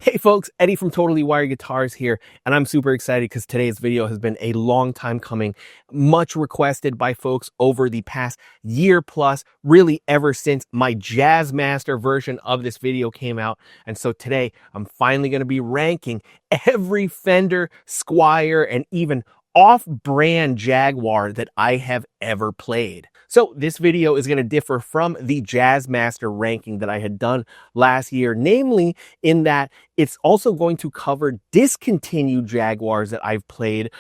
Hey folks, Eddie from Totally Wired Guitars here, and I'm super excited because today's video has been a long time coming, much requested by folks over the past year plus, really ever since my Jazzmaster version of this video came out. And so today I'm finally going to be ranking every Fender, Squier, and even off-brand Jaguar that I have ever played. So this video is going to differ from the Jazzmaster ranking that I had done last year, namely in that it's also going to cover discontinued Jaguars that I've played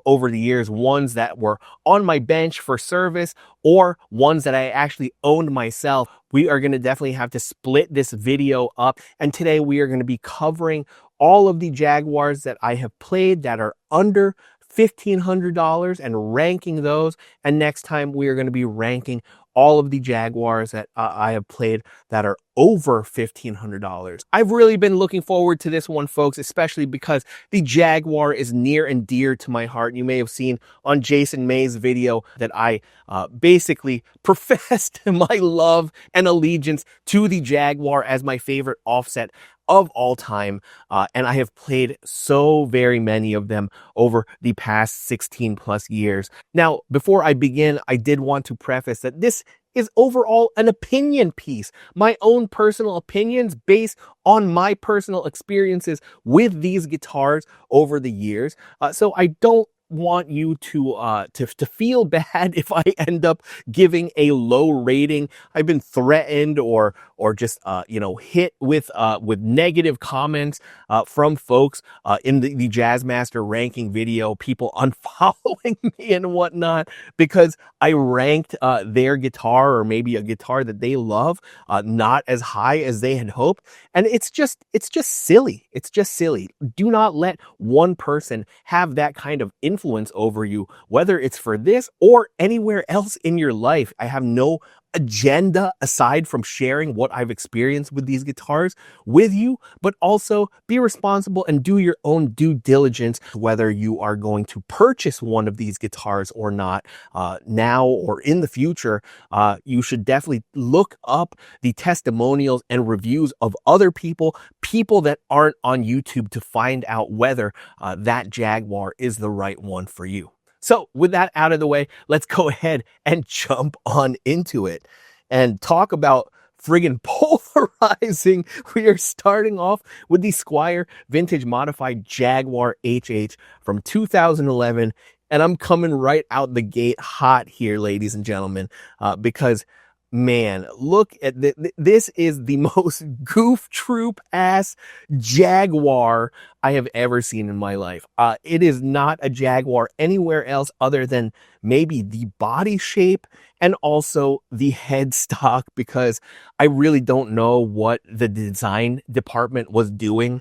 over the years, ones that were on my bench for service or ones that I actually owned myself. We are going to definitely have to split this video up, and today we are going to be covering all of the Jaguars that I have played that are under $1,500 and ranking those. And next time we are going to be ranking all of the Jaguars that I have played that are over $1,500. I've really been looking forward to this one, folks, especially because the Jaguar is near and dear to my heart. You may have seen on Jason May's video that I basically professed my love and allegiance to the Jaguar as my favorite offset of all time, and I have played so very many of them over the past 16 plus years. Now, before I begin, I did want to preface that this is overall an opinion piece, my own personal opinions based on my personal experiences with these guitars over the years. So I don't want you to feel bad if I end up giving a low rating. I've been threatened or just hit with negative comments from folks in the Jazzmaster ranking video, people unfollowing me and whatnot because I ranked their guitar, or maybe a guitar that they love, not as high as they had hoped. And it's just silly. It's just silly. Do not let one person have that kind of influence over you, whether it's for this or anywhere else in your life. I have no agenda aside from sharing what I've experienced with these guitars with you, but also be responsible and do your own due diligence, whether you are going to purchase one of these guitars or not, now or in the future. You should definitely look up the testimonials and reviews of other people that aren't on YouTube, to find out whether that Jaguar is the right one for you. So with that out of the way, let's go ahead and jump on into it and talk about friggin' polarizing. We are starting off with the Squier Vintage Modified Jaguar HH from 2011. And I'm coming right out the gate hot here, ladies and gentlemen, because man, look at this is the most goof troop ass Jaguar I have ever seen in my life. It is not a Jaguar anywhere else other than maybe the body shape and also the headstock, because I really don't know what the design department was doing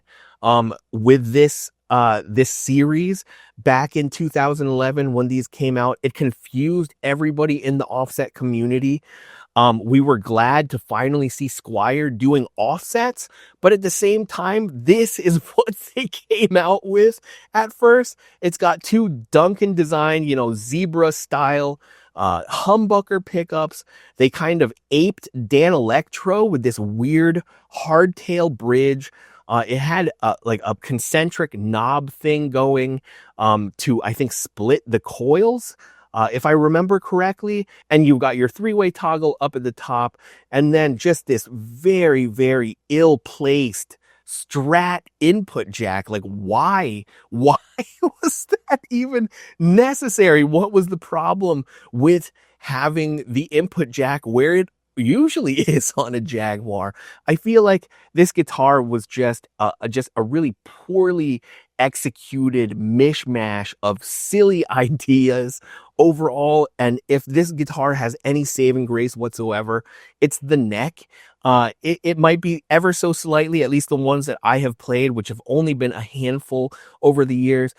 with this series back in 2011 when these came out. It confused everybody in the offset community. We were glad to finally see Squier doing offsets, but at the same time, this is what they came out with at first. It's got two Duncan design, zebra style humbucker pickups. They kind of aped Dan Electro with this weird hardtail bridge. It had like a concentric knob thing going to, I think, split the coils, if I remember correctly. And you've got your three-way toggle up at the top, and then just this very, very ill-placed Strat input jack. Like, why was that even necessary? What was the problem with having the input jack where it usually is on a Jaguar? I feel like this guitar was just a really poorly executed mishmash of silly ideas overall. And if this guitar has any saving grace whatsoever, it's the neck. It might be ever so slightly, at least the ones that I have played, which have only been a handful over the years,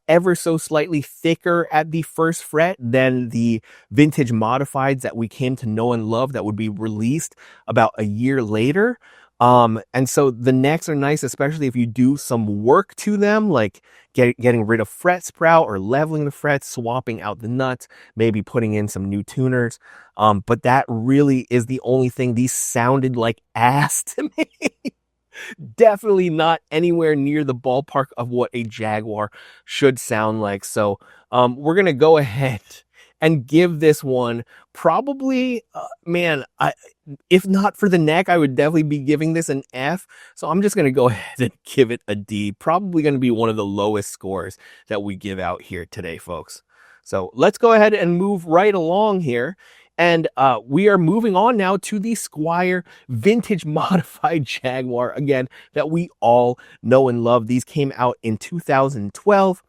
ever so slightly thicker at the first fret than the vintage modifieds that we came to know and love that would be released about a year later. And so the necks are nice, especially if you do some work to them, like getting rid of fret sprout or leveling the frets, swapping out the nuts, maybe putting in some new tuners. But that really is the only thing. These sounded like ass to me. Definitely not anywhere near the ballpark of what a Jaguar should sound like. So we're gonna go ahead and give this one probably, man, if not for the neck, I would definitely be giving this an F. So I'm just gonna go ahead and give it a D. Probably gonna be one of the lowest scores that we give out here today, folks. So let's go ahead and move right along here. And we are moving on now to the Squier vintage modified Jaguar, again, that we all know and love. These came out in 2012.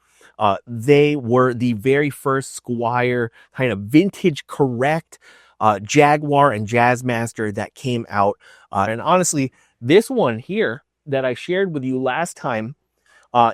They were the very first Squier kind of vintage correct Jaguar and Jazzmaster that came out. And honestly, this one here that I shared with you last time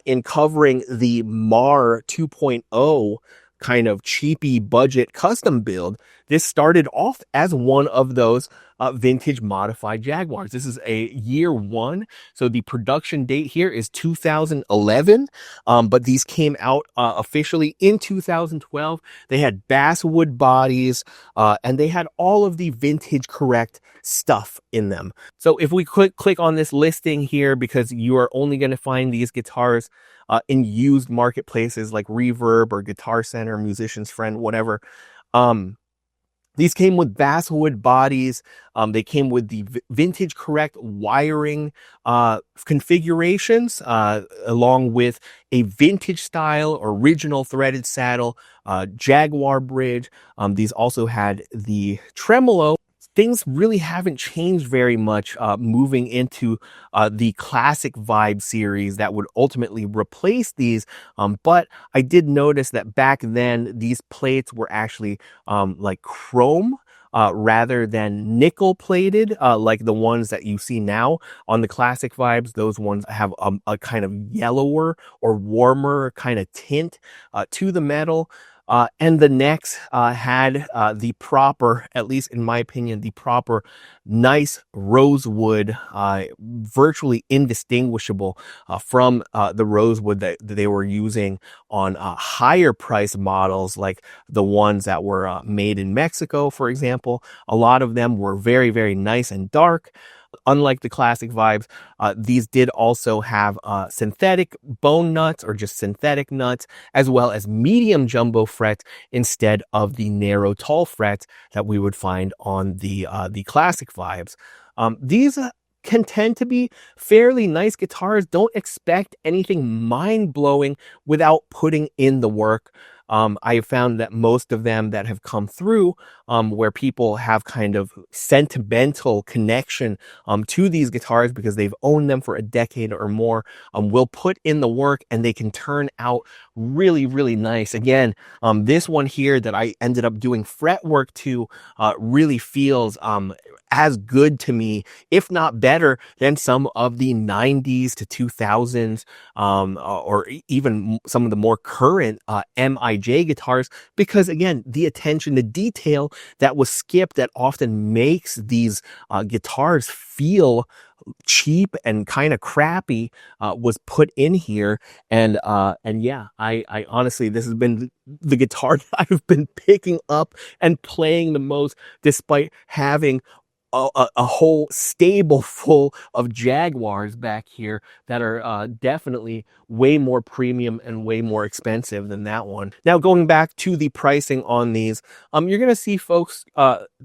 in covering the MAR 2.0 kind of cheapy budget custom build, this started off as one of those vintage modified Jaguars. This is a year one. So the production date here is 2011. But these came out officially in 2012. They had basswood bodies and they had all of the vintage correct stuff in them. So if we click on this listing here, because you are only going to find these guitars in used marketplaces like Reverb or Guitar Center, Musician's Friend, whatever. These came with basswood bodies. They came with the vintage correct wiring configurations, along with a vintage style original threaded saddle, Jaguar bridge. These also had the tremolo. Things really haven't changed very much moving into the Classic Vibe series that would ultimately replace these. But I did notice that back then these plates were actually like chrome rather than nickel plated, like the ones that you see now on the Classic Vibes. Those ones have a kind of yellower or warmer kind of tint to the metal. And the necks had the proper, at least in my opinion, the proper nice rosewood, virtually indistinguishable from the rosewood that they were using on higher price models, like the ones that were made in Mexico, for example. A lot of them were very, very nice and dark. Unlike the Classic Vibes, these did also have synthetic bone nuts or just synthetic nuts, as well as medium jumbo frets instead of the narrow tall frets that we would find on the Classic Vibes. These can tend to be fairly nice guitars. Don't expect anything mind-blowing without putting in the work. I have found that most of them that have come through, where people have kind of sentimental connection to these guitars because they've owned them for a decade or more, will put in the work and they can turn out really, really nice. Again, this one here that I ended up doing fret work to really feels as good to me, if not better, than some of the 90s to 2000s, or even some of the more current MIJ guitars, because again, the attention to detail that was skipped that often makes these guitars feel cheap and kind of crappy was put in here. And yeah, I honestly, this has been the guitar that I've been picking up and playing the most, despite having a whole stable full of Jaguars back here that are definitely way more premium and way more expensive than that one. Now, going back to the pricing on these, you're going to see folks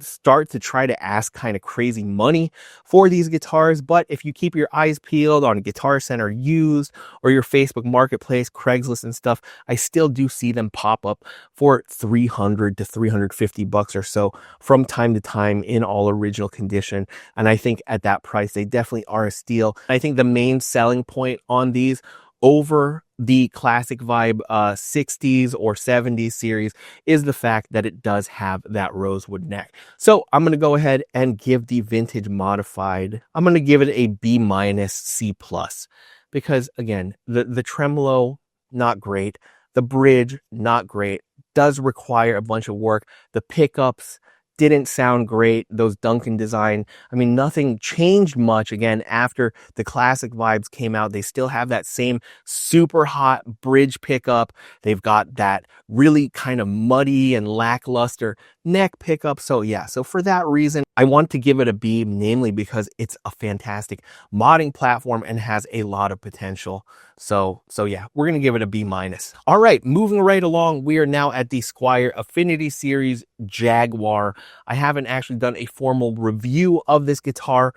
start to try to ask kind of crazy money for these guitars. But if you keep your eyes peeled on Guitar Center used or your Facebook Marketplace, Craigslist and stuff, I still do see them pop up for $300 to $350 or so from time to time in all original condition. And I think at that price, they definitely are a steal. I think the main selling point on these over the Classic Vibe 60s or 70s series is the fact that it does have that rosewood neck. So I'm going to go ahead and give the vintage modified, I'm going to give it a B minus C plus, because again, the tremolo, not great. The bridge, not great. Does require a bunch of work. The pickups didn't sound great. Those Duncan design, I mean, nothing changed much again after the Classic Vibes came out. They still have that same super hot bridge pickup. They've got that really kind of muddy and lackluster neck pickup. So yeah, so for that reason, I want to give it a B, namely because it's a fantastic modding platform and has a lot of potential. So yeah, we're going to give it a B minus. All right, moving right along, we are now at the Squier Affinity Series Jaguar. I haven't actually done a formal review of this guitar.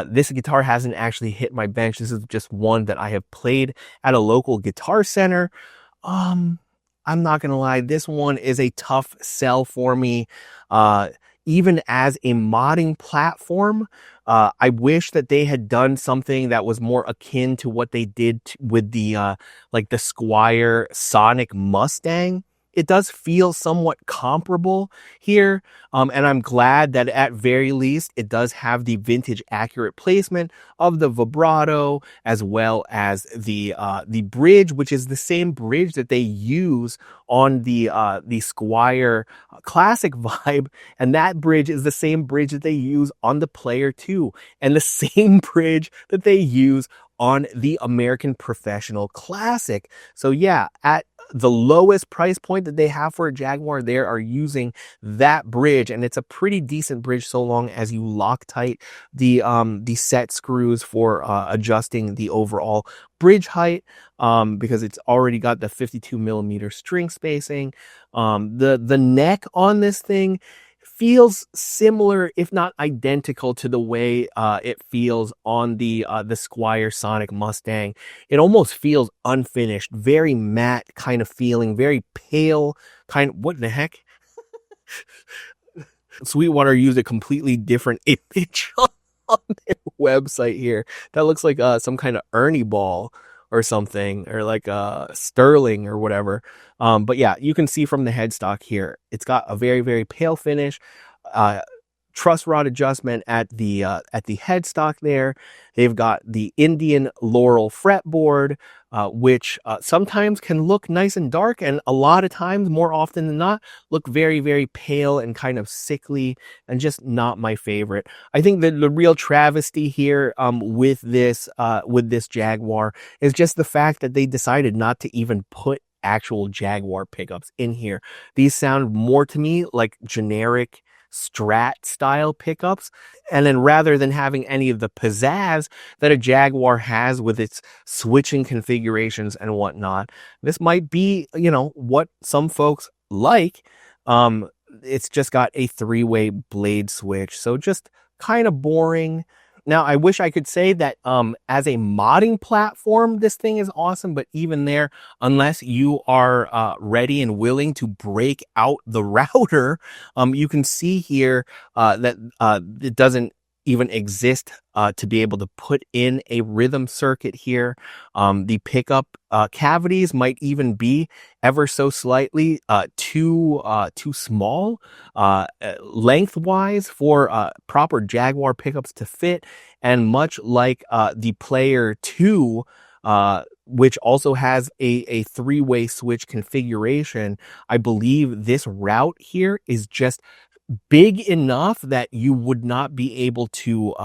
This guitar hasn't actually hit my bench. This is just one that I have played at a local guitar center. I'm not gonna lie, this one is a tough sell for me. Even as a modding platform, I wish that they had done something that was more akin to what they did with the like the Squier Sonic Mustang. It does feel somewhat comparable here, and I'm glad that at very least it does have the vintage accurate placement of the vibrato, as well as the bridge, which is the same bridge that they use on the Squier Classic Vibe, and that bridge is the same bridge that they use on the Player 2, and the same bridge that they use on the American Professional Classic. So yeah, at the lowest price point that they have for a Jaguar, they are using that bridge, and it's a pretty decent bridge so long as you Loctite the set screws for adjusting the overall bridge height, because it's already got the 52 millimeter string spacing. The neck on this thing feels similar, if not identical, to the way it feels on the Squier Sonic Mustang. It almost feels unfinished, very matte kind of feeling, very pale kind of, what the heck? Sweetwater used a completely different image on their website here. That looks like some kind of Ernie ball or something, or like Sterling or whatever. But yeah, you can see from the headstock here, it's got a very, very pale finish. Truss rod adjustment at the headstock there. They've got the Indian Laurel fretboard, which sometimes can look nice and dark, and a lot of times, more often than not, look very, very pale and kind of sickly, and just not my favorite. I think that the real travesty here with this Jaguar is just the fact that they decided not to even put actual Jaguar pickups in here. These sound more to me like generic Strat style pickups, and then rather than having any of the pizzazz that a Jaguar has with its switching configurations and whatnot, this might be, you know, what some folks like. It's just got a 3-way blade switch, so just kind of boring. Now, I wish I could say that as a modding platform, this thing is awesome, but even there, unless you are ready and willing to break out the router, you can see here that it doesn't even exist to be able to put in a rhythm circuit here. The pickup cavities might even be ever so slightly too small lengthwise for proper Jaguar pickups to fit. And much like the Player 2, which also has a 3-way switch configuration, I believe this route here is just big enough that you would not be able to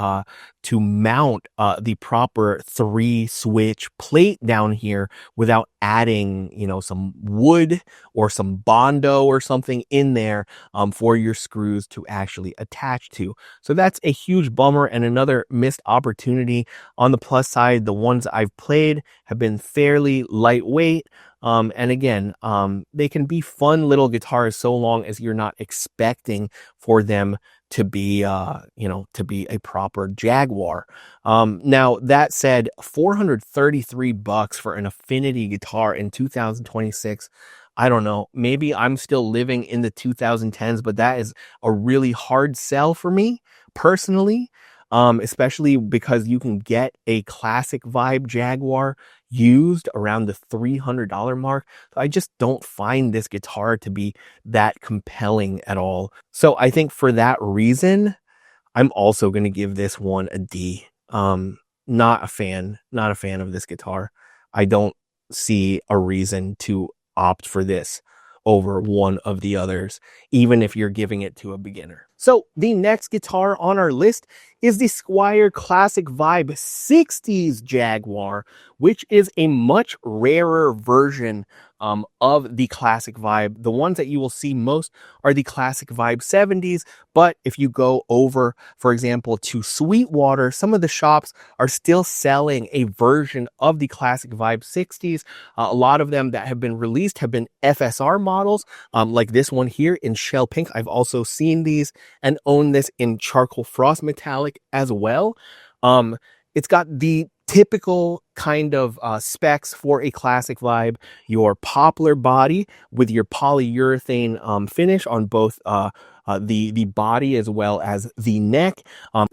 mount the proper 3-switch plate down here without adding, you know, some wood or some Bondo or something in there for your screws to actually attach to. So that's a huge bummer and another missed opportunity. On the plus side, the ones I've played have been fairly lightweight. And again, they can be fun little guitars so long as you're not expecting for them to be, to be a proper Jaguar. Now that said, $433 for an Affinity guitar in 2026. I don't know, maybe I'm still living in the 2010s, but that is a really hard sell for me personally. Especially because you can get a classic vibe Jaguar used around the $300 mark. So I just don't find this guitar to be that compelling at all. So I think for that reason, I'm also going to give this one a D. Not a fan of this guitar. I don't see a reason to opt for this over one of the others, even if you're giving it to a beginner. So the next guitar on our list is the Squier Classic Vibe 60s Jaguar, which is a much rarer version of the Classic Vibe. The ones that you will see most are the Classic Vibe 70s, but if you go over, for example, to Sweetwater, some of the shops are still selling a version of the Classic Vibe 60s. A lot of them that have been released have been FSR models, like this one here in shell pink. I've also seen these and own this in charcoal frost metallic as well. It's got the typical kind of specs for a Classic Vibe: your poplar body with your polyurethane finish on both the body as well as the neck.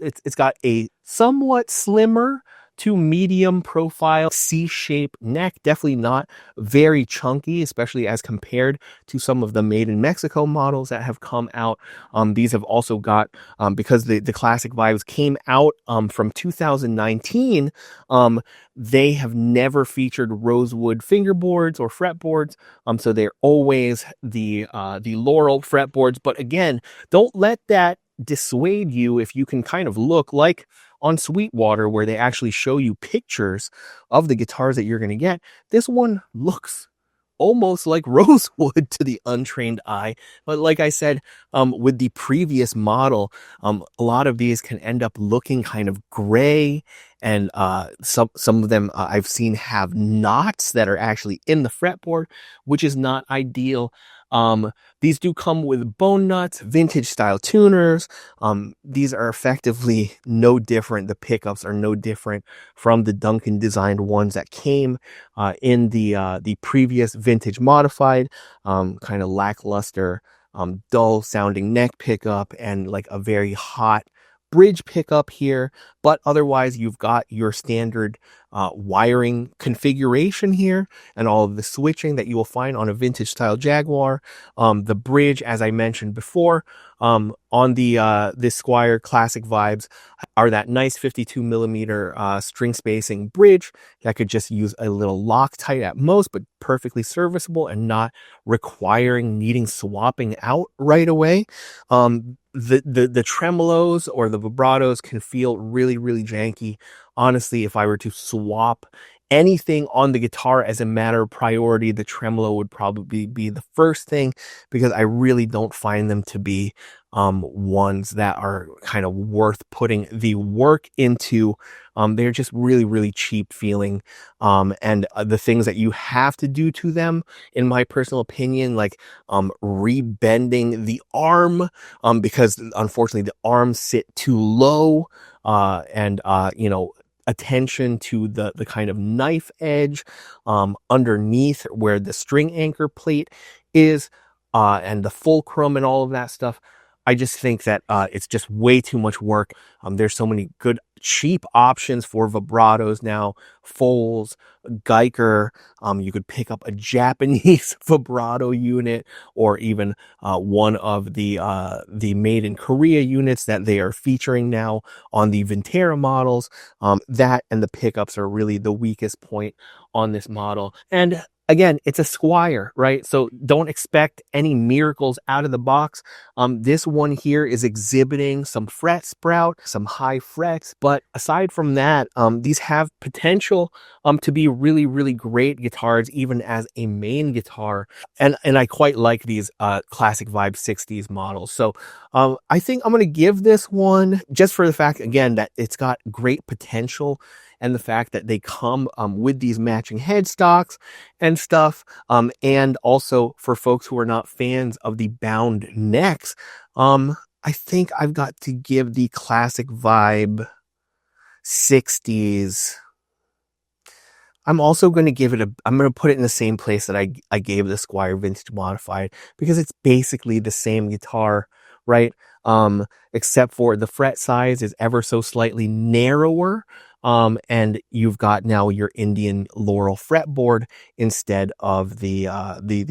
It's got a somewhat slimmer to medium profile C-shaped neck, definitely not very chunky, especially as compared to some of the made in Mexico models that have come out. These have also got, because the Classic Vibes came out from 2019, they have never featured rosewood fingerboards or fretboards, so they're always the Laurel fretboards. But again, don't let that dissuade you if you can kind of look like on Sweetwater, where they actually show you pictures of the guitars that you're going to get. This one looks almost like rosewood to the untrained eye. But like I said, with the previous model, a lot of these can end up looking kind of gray, and some of them I've seen have knots that are actually in the fretboard, which is not ideal. These do come with bone nuts, vintage style tuners. These are effectively no different. The pickups are no different from the Duncan designed ones that came in the previous vintage modified, kind of lackluster, dull sounding neck pickup and like a very hot bridge pickup here. But otherwise, you've got your standard wiring configuration here and all of the switching that you will find on a vintage style Jaguar. The bridge, as I mentioned before, on the this Squier Classic Vibes are that nice 52 millimeter string spacing bridge that could just use a little Loctite at most, but perfectly serviceable and not needing swapping out right away. The tremolos or the vibratos can feel really, really janky. Honestly, if I were to swap anything on the guitar as a matter of priority, the tremolo would probably be the first thing, because I really don't find them to be ones that are kind of worth putting the work into. They're just really, really cheap feeling. And the things that you have to do to them, in my personal opinion, like rebending the arm, because unfortunately the arms sit too low, and attention to the kind of knife edge underneath where the string anchor plate is, and the fulcrum and all of that stuff. I just think that it's just way too much work. There's so many good cheap options for vibratos now. Foals, Geiger. You could pick up a Japanese vibrato unit, or even one of the made in Korea units that they are featuring now on the Vintera models. That and the pickups are really the weakest point on this model. And again, it's a Squier, right? So don't expect any miracles out of the box. This one here is exhibiting some fret sprout, some high frets, but aside from that, these have potential to be really, really great guitars, even as a main guitar. And I quite like these Classic Vibe 60s models. So I think I'm going to give this one, just for the fact, again, that it's got great potential, and the fact that they come with these matching headstocks and stuff. And also for folks who are not fans of the bound necks, I think I've got to give the Classic Vibe 60s. I'm also going to give it I'm going to put it in the same place that I gave the Squier Vintage Modified, because it's basically the same guitar, right? Except for the fret size is ever so slightly narrower. And you've got now your Indian Laurel fretboard instead of the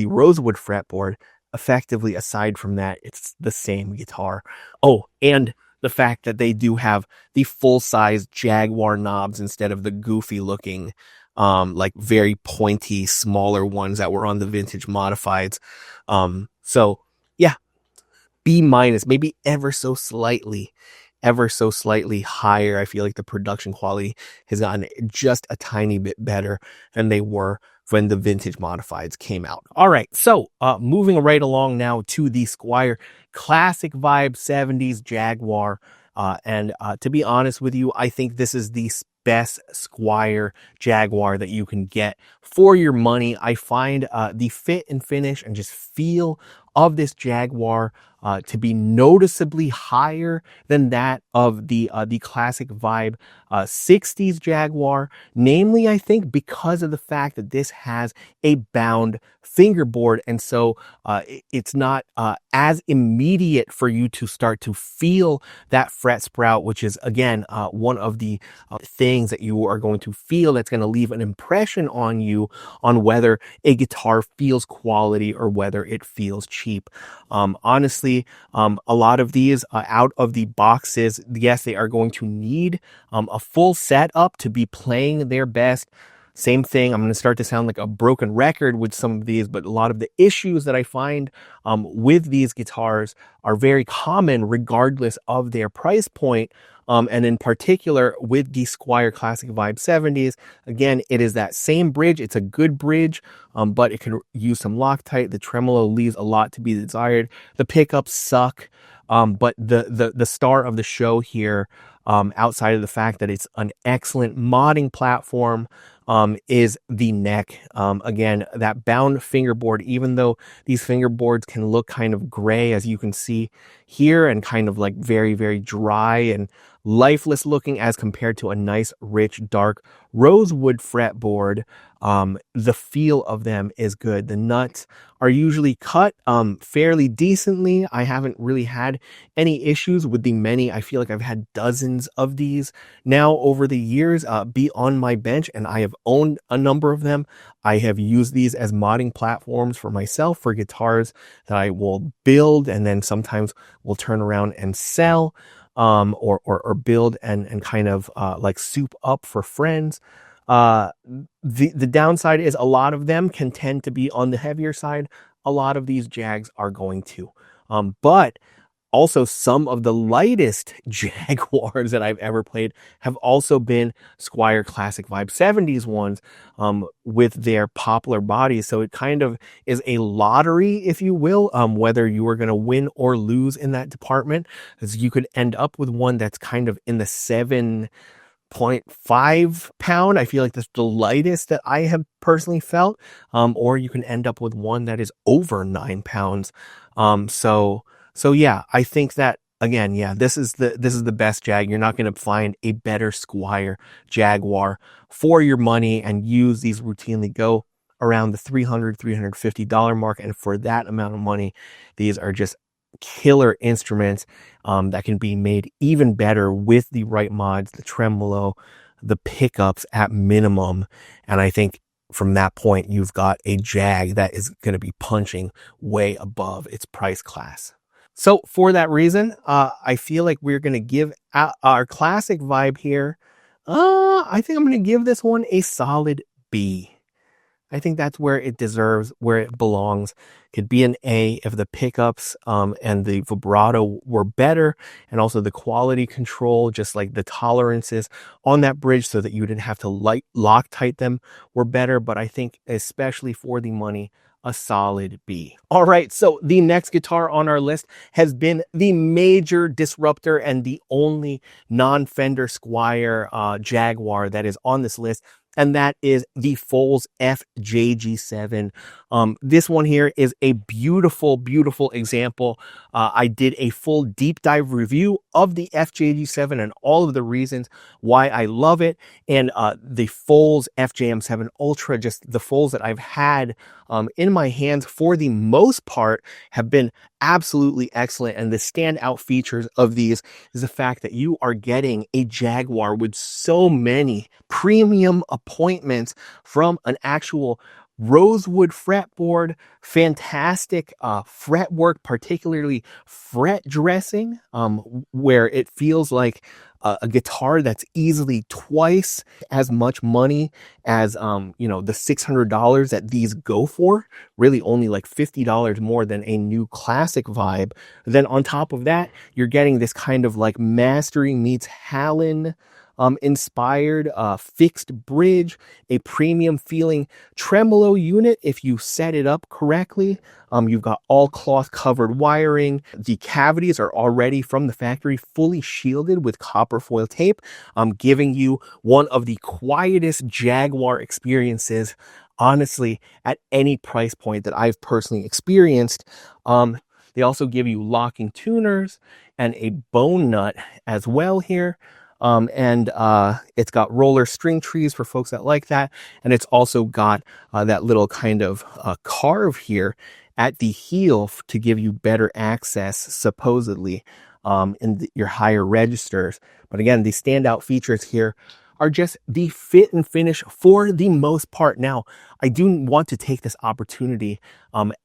rosewood fretboard. Effectively, aside from that, it's the same guitar. Oh, and the fact that they do have the full-size Jaguar knobs instead of the goofy-looking, like very pointy, smaller ones that were on the vintage modifieds. So yeah, B minus, maybe ever so slightly higher. I feel like the production quality has gotten just a tiny bit better than they were when the vintage modifieds came out. All right, so moving right along now to the Squier classic vibe 70s Jaguar. And to be honest with you, I think this is the best Squier Jaguar that you can get for your money. I find the fit and finish and just feel of this Jaguar to be noticeably higher than that of the classic vibe 60s Jaguar. Namely, I think because of the fact that this has a bound fingerboard, and so it's not as immediate for you to start to feel that fret sprout, which is again one of the things that you are going to feel that's going to leave an impression on you on whether a guitar feels quality or whether it feels cheap. Honestly, a lot of these out of the boxes, yes, they are going to need a full setup to be playing their best. Same thing, I'm going to start to sound like a broken record with some of these, but a lot of the issues that I find with these guitars are very common regardless of their price point. And in particular with the Squier Classic Vibe 70s, again, it is that same bridge. It's a good bridge, but it can use some Loctite. The tremolo leaves a lot to be desired. The pickups suck. But the star of the show here, outside of the fact that it's an excellent modding platform, is the neck. Again, that bound fingerboard, even though these fingerboards can look kind of gray, as you can see here, and kind of like very, very dry and lifeless looking as compared to a nice, rich, dark rosewood fretboard, the feel of them is good. The nuts are usually cut fairly decently. I haven't really had any issues with the many. I feel like I've had dozens of these now over the years be on my bench, and I have owned a number of them. I have used these as modding platforms for myself for guitars that I will build and then sometimes will turn around and sell, or build and kind of like soup up for friends. The downside is a lot of them can tend to be on the heavier side. A lot of these Jags are going to. But also some of the lightest Jaguars that I've ever played have also been Squier Classic Vibe 70s ones, with their poplar bodies. So it kind of is a lottery, if you will, whether you are going to win or lose in that department, as you could end up with one that's kind of in the 7.5 pound. I feel like that's the lightest that I have personally felt. Or you can end up with one that is over 9 pounds. So yeah, I think that again, yeah, this is the best Jag. You're not going to find a better Squier Jaguar for your money, and use these routinely go around the $350 mark. And for that amount of money, these are just killer instruments that can be made even better with the right mods, the tremolo, the pickups at minimum. And I think from that point, you've got a Jag that is going to be punching way above its price class. So for that reason, I feel like we're going to give our classic vibe here. I think I'm going to give this one a solid B. I think that's where it deserves, where it belongs. Could be an A if the pickups and the vibrato were better, and also the quality control, just like the tolerances on that bridge so that you didn't have to Loctite them, were better. But I think especially for the money, a solid B. All right, so the next guitar on our list has been the major disruptor and the only non-Fender Squier Jaguar that is on this list, and that is the Foals FJG7. This one here is a beautiful, beautiful example. I did a full deep dive review of the FJG7 and all of the reasons why I love it. And the Foals FJM7 Ultra, just the Foals that I've had in my hands for the most part, have been absolutely excellent. And the standout features of these is the fact that you are getting a Jaguar with so many premium appointments from an actual rosewood fretboard, fantastic fretwork, particularly fret dressing, where it feels like a guitar that's easily twice as much money as you know, the $600 that these go for, really only like $50 more than a new classic vibe. Then on top of that, you're getting this kind of like Mastery meets Hallen inspired fixed bridge, a premium feeling tremolo unit if you set it up correctly. You've got all cloth covered wiring. The cavities are already from the factory fully shielded with copper foil tape, giving you one of the quietest Jaguar experiences, honestly, at any price point that I've personally experienced. They also give you locking tuners and a bone nut as well here. It's got roller string trees for folks that like that. And it's also got that little kind of carve here at the heel to give you better access, supposedly, in your higher registers. But again, the standout features here are just the fit and finish for the most part. Now, I do want to take this opportunity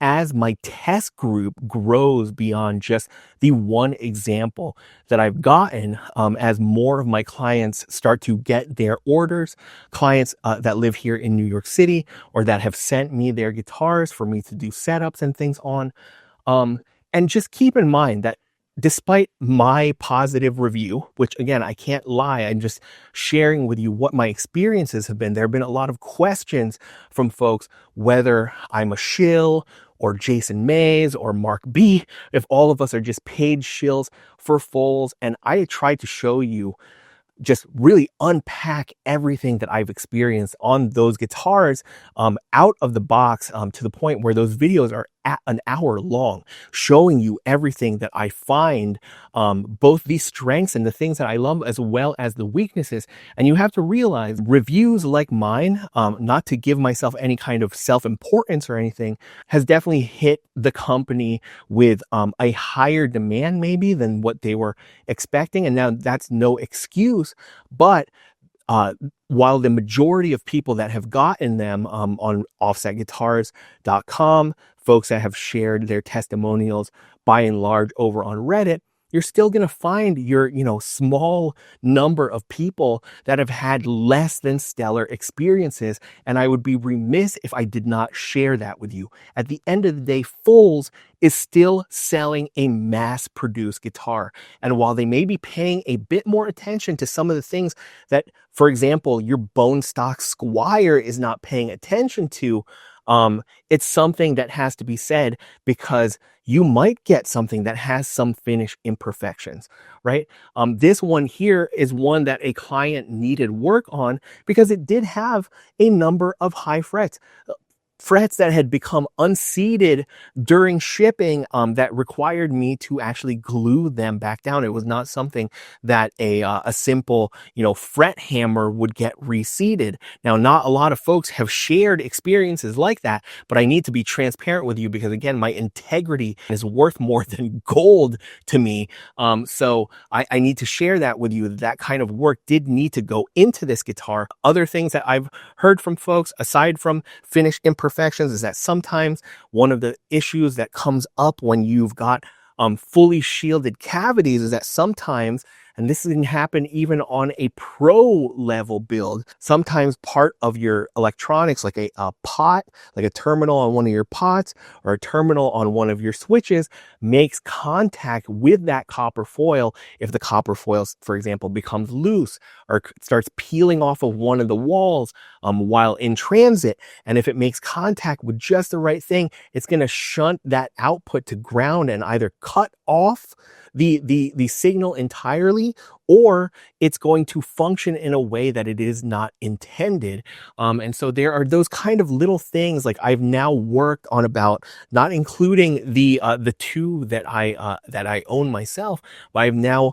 as my test group grows beyond just the one example that I've gotten, as more of my clients start to get their orders, clients that live here in New York City or that have sent me their guitars for me to do setups and things on. And just keep in mind that despite my positive review, which again, I can't lie, I'm just sharing with you what my experiences have been. There have been a lot of questions from folks, whether I'm a shill or Jason Mays or Mark B, if all of us are just paid shills for Foals. And I tried to show you, just really unpack everything that I've experienced on those guitars out of the box, to the point where those videos are at an hour long, showing you everything that I find, both the strengths and the things that I love, as well as the weaknesses. And you have to realize reviews like mine, not to give myself any kind of self-importance or anything, has definitely hit the company with a higher demand maybe than what they were expecting. And now that's no excuse, but while the majority of people that have gotten them on offsetguitars.com, folks that have shared their testimonials by and large over on Reddit, you're still going to find your, small number of people that have had less than stellar experiences. And I would be remiss if I did not share that with you. At the end of the day, Foals is still selling a mass-produced guitar. And while they may be paying a bit more attention to some of the things that, for example, your bone stock Squier is not paying attention to, it's something that has to be said, because you might get something that has some finish imperfections, right? This one here is one that a client needed work on because it did have a number of high frets that had become unseated during shipping, that required me to actually glue them back down. It was not something that a simple, fret hammer would get reseated. Now, not a lot of folks have shared experiences like that, but I need to be transparent with you because, again, my integrity is worth more than gold to me. So I need to share that with you. That kind of work did need to go into this guitar. Other things that I've heard from folks, aside from finish imperfections, is that sometimes one of the issues that comes up when you've got fully shielded cavities is that sometimes, and this can happen even on a pro level build, sometimes part of your electronics, like a pot, like a terminal on one of your pots or a terminal on one of your switches, makes contact with that copper foil. If the copper foil, for example, becomes loose or starts peeling off of one of the walls while in transit, and if it makes contact with just the right thing, it's going to shunt that output to ground and either cut off the signal entirely, or it's going to function in a way that it is not intended. And so there are those kind of little things. Like, I've now worked on about, not including the two that I own myself, but I've now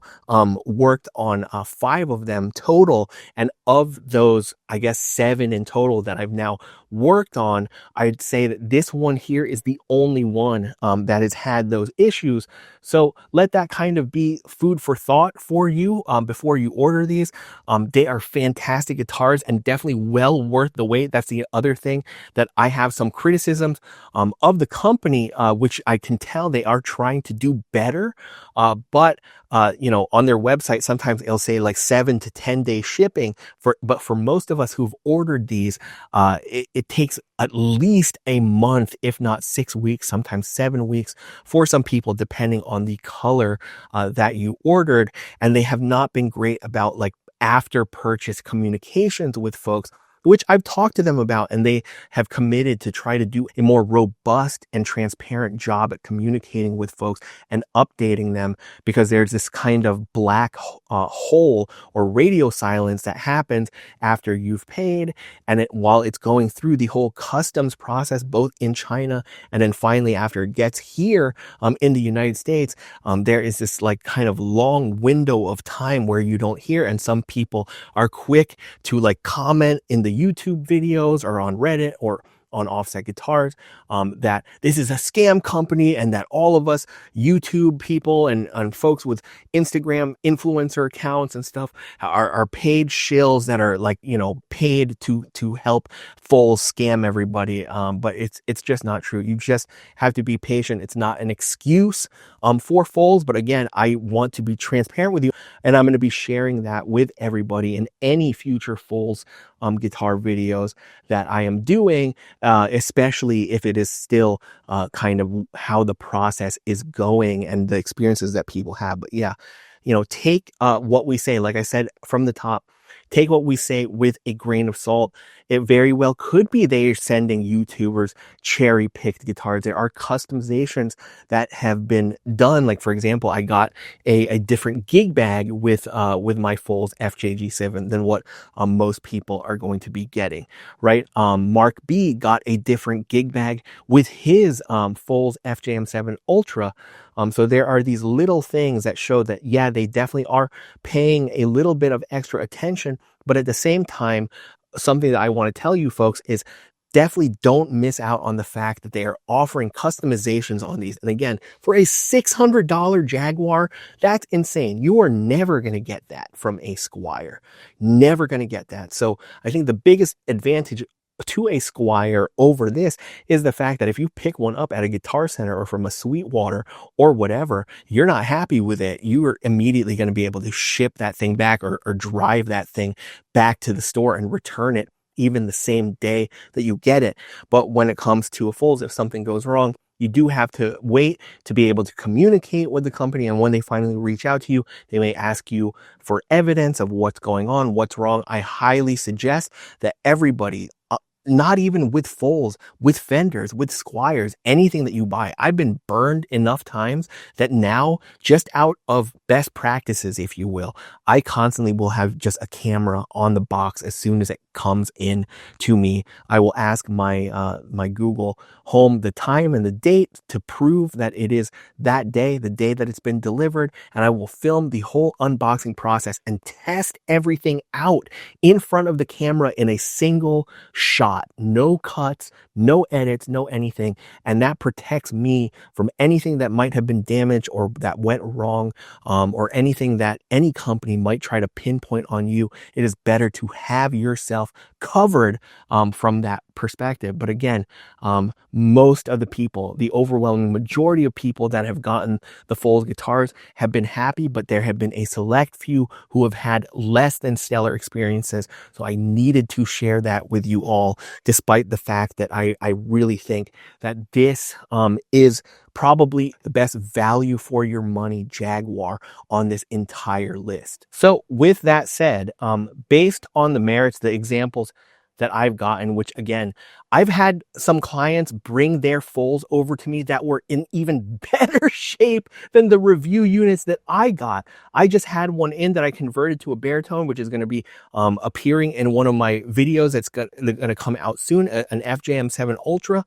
worked on 5 of them total. And of those, I guess 7 in total that I've now worked on, I'd say that this one here is the only one that has had those issues. So let that kind of be food for thought for you before you order these. They are fantastic guitars and definitely well worth the wait. That's the other thing that I have some criticisms of the company, which I can tell they are trying to do better. But you know, on their website, sometimes it'll say like 7 to 10 day shipping but for most of us who've ordered these, it takes at least a month, if not 6 weeks, sometimes 7 weeks for some people, depending on the color that you ordered. And they have not been great about like after purchase communications with folks, which I've talked to them about, and they have committed to try to do a more robust and transparent job at communicating with folks and updating them, because there's this kind of black hole or radio silence that happens after you've paid, and while it's going through the whole customs process, both in China and then finally after it gets here in the United States, there is this like kind of long window of time where you don't hear, and some people are quick to like comment in the YouTube videos or on Reddit or on Offset Guitars that this is a scam company, and that all of us YouTube people and folks with Instagram influencer accounts and stuff are paid shills that are like, you know, paid to help Foals scam everybody. But it's just not true. You just have to be patient. It's not an excuse for Foals, but again, I want to be transparent with you, and I'm going to be sharing that with everybody in any future Foals guitar videos that I am doing, especially if it is still kind of how the process is going and the experiences that people have. But yeah, you know, take what we say, like I said from the top, take what we say with a grain of salt. It very well could be they're sending YouTubers cherry-picked guitars. There are customizations that have been done. Like, for example, I got a different gig bag with my Foals FJG7 than what most people are going to be getting, right? Mark B got a different gig bag with his Foals FJM7 Ultra. So there are these little things that show that, yeah, they definitely are paying a little bit of extra attention. But at the same time, something that I want to tell you folks is definitely don't miss out on the fact that they are offering customizations on these. And again, for a $600 Jaguar, that's insane. You are never going to get that from a Squier. Never going to get that. So I think the biggest advantage to a Squier over this is the fact that if you pick one up at a Guitar Center or from a Sweetwater or whatever, you're not happy with it, you are immediately going to be able to ship that thing back or drive that thing back to the store and return it even the same day that you get it. But when it comes to a Foals, if something goes wrong, you do have to wait to be able to communicate with the company. And when they finally reach out to you, they may ask you for evidence of what's going on, what's wrong. I highly suggest that everybody, not even with Foals, with Fenders, with Squiers, anything that you buy. I've been burned enough times that now, just out of best practices, if you will, I constantly will have just a camera on the box as soon as it comes in to me. I will ask my my Google Home the time and the date to prove that it is that day, the day that it's been delivered, and I will film the whole unboxing process and test everything out in front of the camera in a single shot. No cuts, no edits, no anything. And that protects me from anything that might have been damaged or that went wrong, or anything that any company might try to pinpoint on you. It is better to have yourself covered from that perspective. But again, most of the people, the overwhelming majority of people that have gotten the Foals guitars have been happy, but there have been a select few who have had less than stellar experiences. So I needed to share that with you all, despite the fact that I really think that this is probably the best value for your money Jaguar on this entire list. So with that said, based on the merits, the examples that I've gotten, which again, I've had some clients bring their Foals over to me that were in even better shape than the review units that I got. I just had one in that I converted to a baritone, which is going to be appearing in one of my videos that's going to come out soon, an FJM7 Ultra.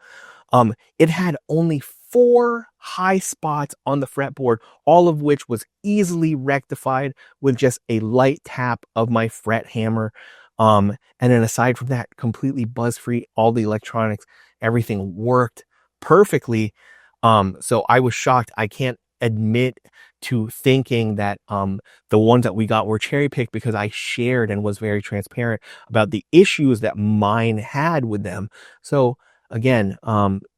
It had only 4 high spots on the fretboard, all of which was easily rectified with just a light tap of my fret hammer. And then aside from that, completely buzz-free, all the electronics, everything worked perfectly. So I was shocked. I can't admit to thinking that the ones that we got were cherry picked because I shared and was very transparent about the issues that mine had with them. So again,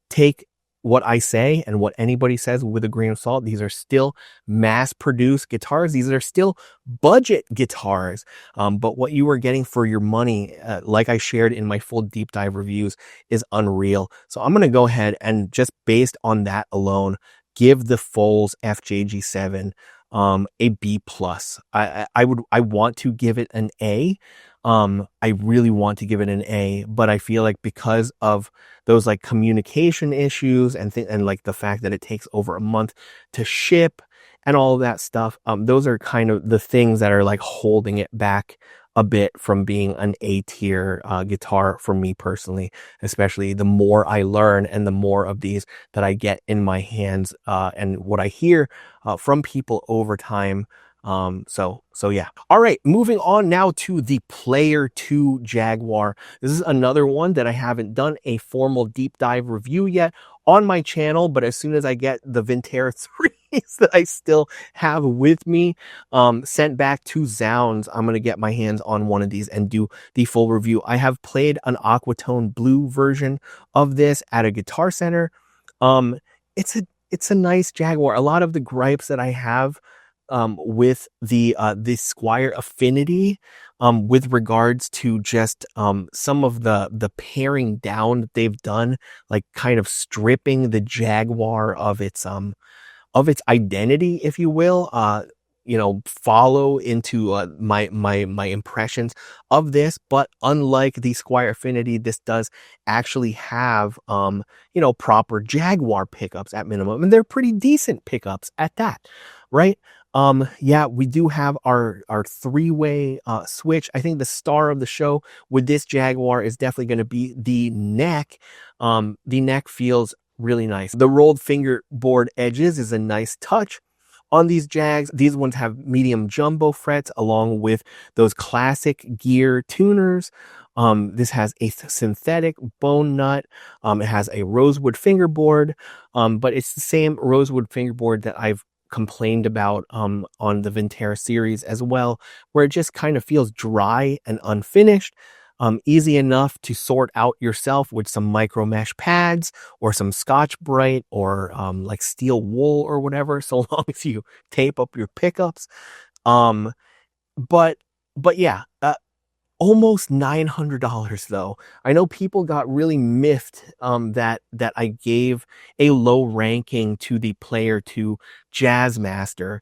take what I say and what anybody says with a grain of salt. These are still mass produced guitars. These are still budget guitars. But what you are getting for your money, like I shared in my full deep dive reviews, is unreal. So I'm going to go ahead and just based on that alone, give the Foals FJG7 a B plus. I want to give it an A. I really want to give it an A, but I feel like because of those like communication issues and like the fact that it takes over a month to ship and all of that stuff, those are kind of the things that are like holding it back a bit from being an A tier guitar for me personally, especially the more I learn and the more of these that I get in my hands and what I hear from people over time. So yeah. All right, moving on now to the Player 2 Jaguar. This is another one that I haven't done a formal deep dive review yet on my channel, but as soon as I get the Vintera 3s that I still have with me sent back to Zounds, I'm going to get my hands on one of these and do the full review. I have played an Aquatone blue version of this at a Guitar Center. It's a nice Jaguar. A lot of the gripes that I have with the Squier Affinity with regards to just some of the paring down that they've done, like kind of stripping the Jaguar of its identity, if you will, follow into my impressions of this. But unlike the Squier Affinity, this does actually have proper Jaguar pickups at minimum, and they're pretty decent pickups at that, right? Yeah, we do have our three-way switch. I think the star of the show with this Jaguar is definitely going to be the neck. The neck feels really nice. The rolled fingerboard edges is a nice touch on these Jags. These ones have medium jumbo frets along with those classic gear tuners. This has a synthetic bone nut. It has a rosewood fingerboard, but it's the same rosewood fingerboard that I've complained about on the Vintera series as well, where it just kind of feels dry and unfinished. Easy enough to sort out yourself with some micro mesh pads or some Scotch-Brite or like steel wool or whatever, so long as you tape up your pickups. But yeah, almost $900 though. I know people got really miffed that I gave a low ranking to the Player 2 Jazzmaster.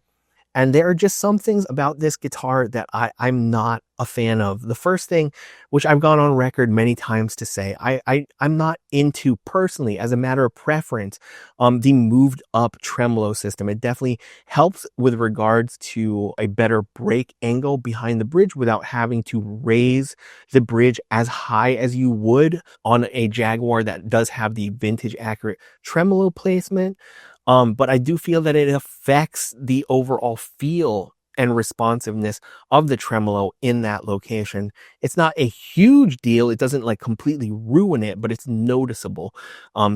And there are just some things about this guitar that I'm not a fan of. The first thing, which I've gone on record many times to say, I'm not into personally, as a matter of preference, the moved up tremolo system. It definitely helps with regards to a better break angle behind the bridge without having to raise the bridge as high as you would on a Jaguar that does have the vintage accurate tremolo placement. But I do feel that it affects the overall feel and responsiveness of the tremolo in that location. It's not a huge deal. It doesn't like completely ruin it, but it's noticeable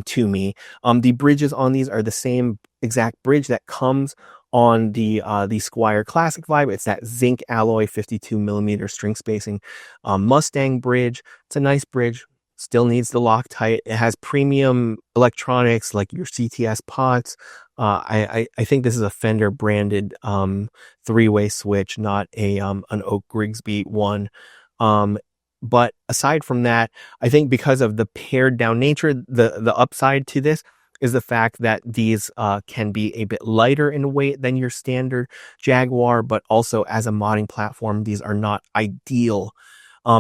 to me. The bridges on these are the same exact bridge that comes on the Squier Classic Vibe. It's that zinc alloy 52mm string spacing Mustang bridge. It's a nice bridge. Still needs the Loctite. It has premium electronics like your CTS pots. I think this is a Fender branded three-way switch, not a an Oak Grigsby one. But aside from that, I think because of the pared down nature, the upside to this is the fact that these can be a bit lighter in weight than your standard Jaguar, but also as a modding platform, these are not ideal.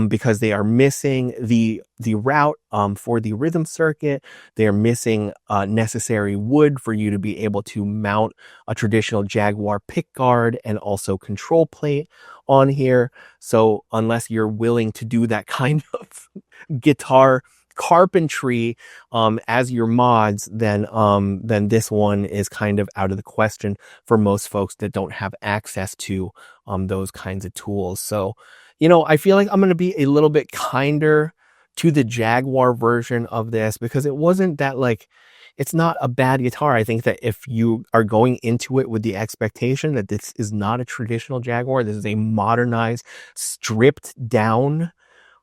Because they are missing the route for the rhythm circuit. They are missing necessary wood for you to be able to mount a traditional Jaguar pick guard and also control plate on here. So unless you're willing to do that kind of guitar carpentry as your mods, then this one is kind of out of the question for most folks that don't have access to those kinds of tools. So I feel like I'm going to be a little bit kinder to the Jaguar version of this because it wasn't that like it's not a bad guitar. I think that if you are going into it with the expectation that this is not a traditional Jaguar, this is a modernized, stripped down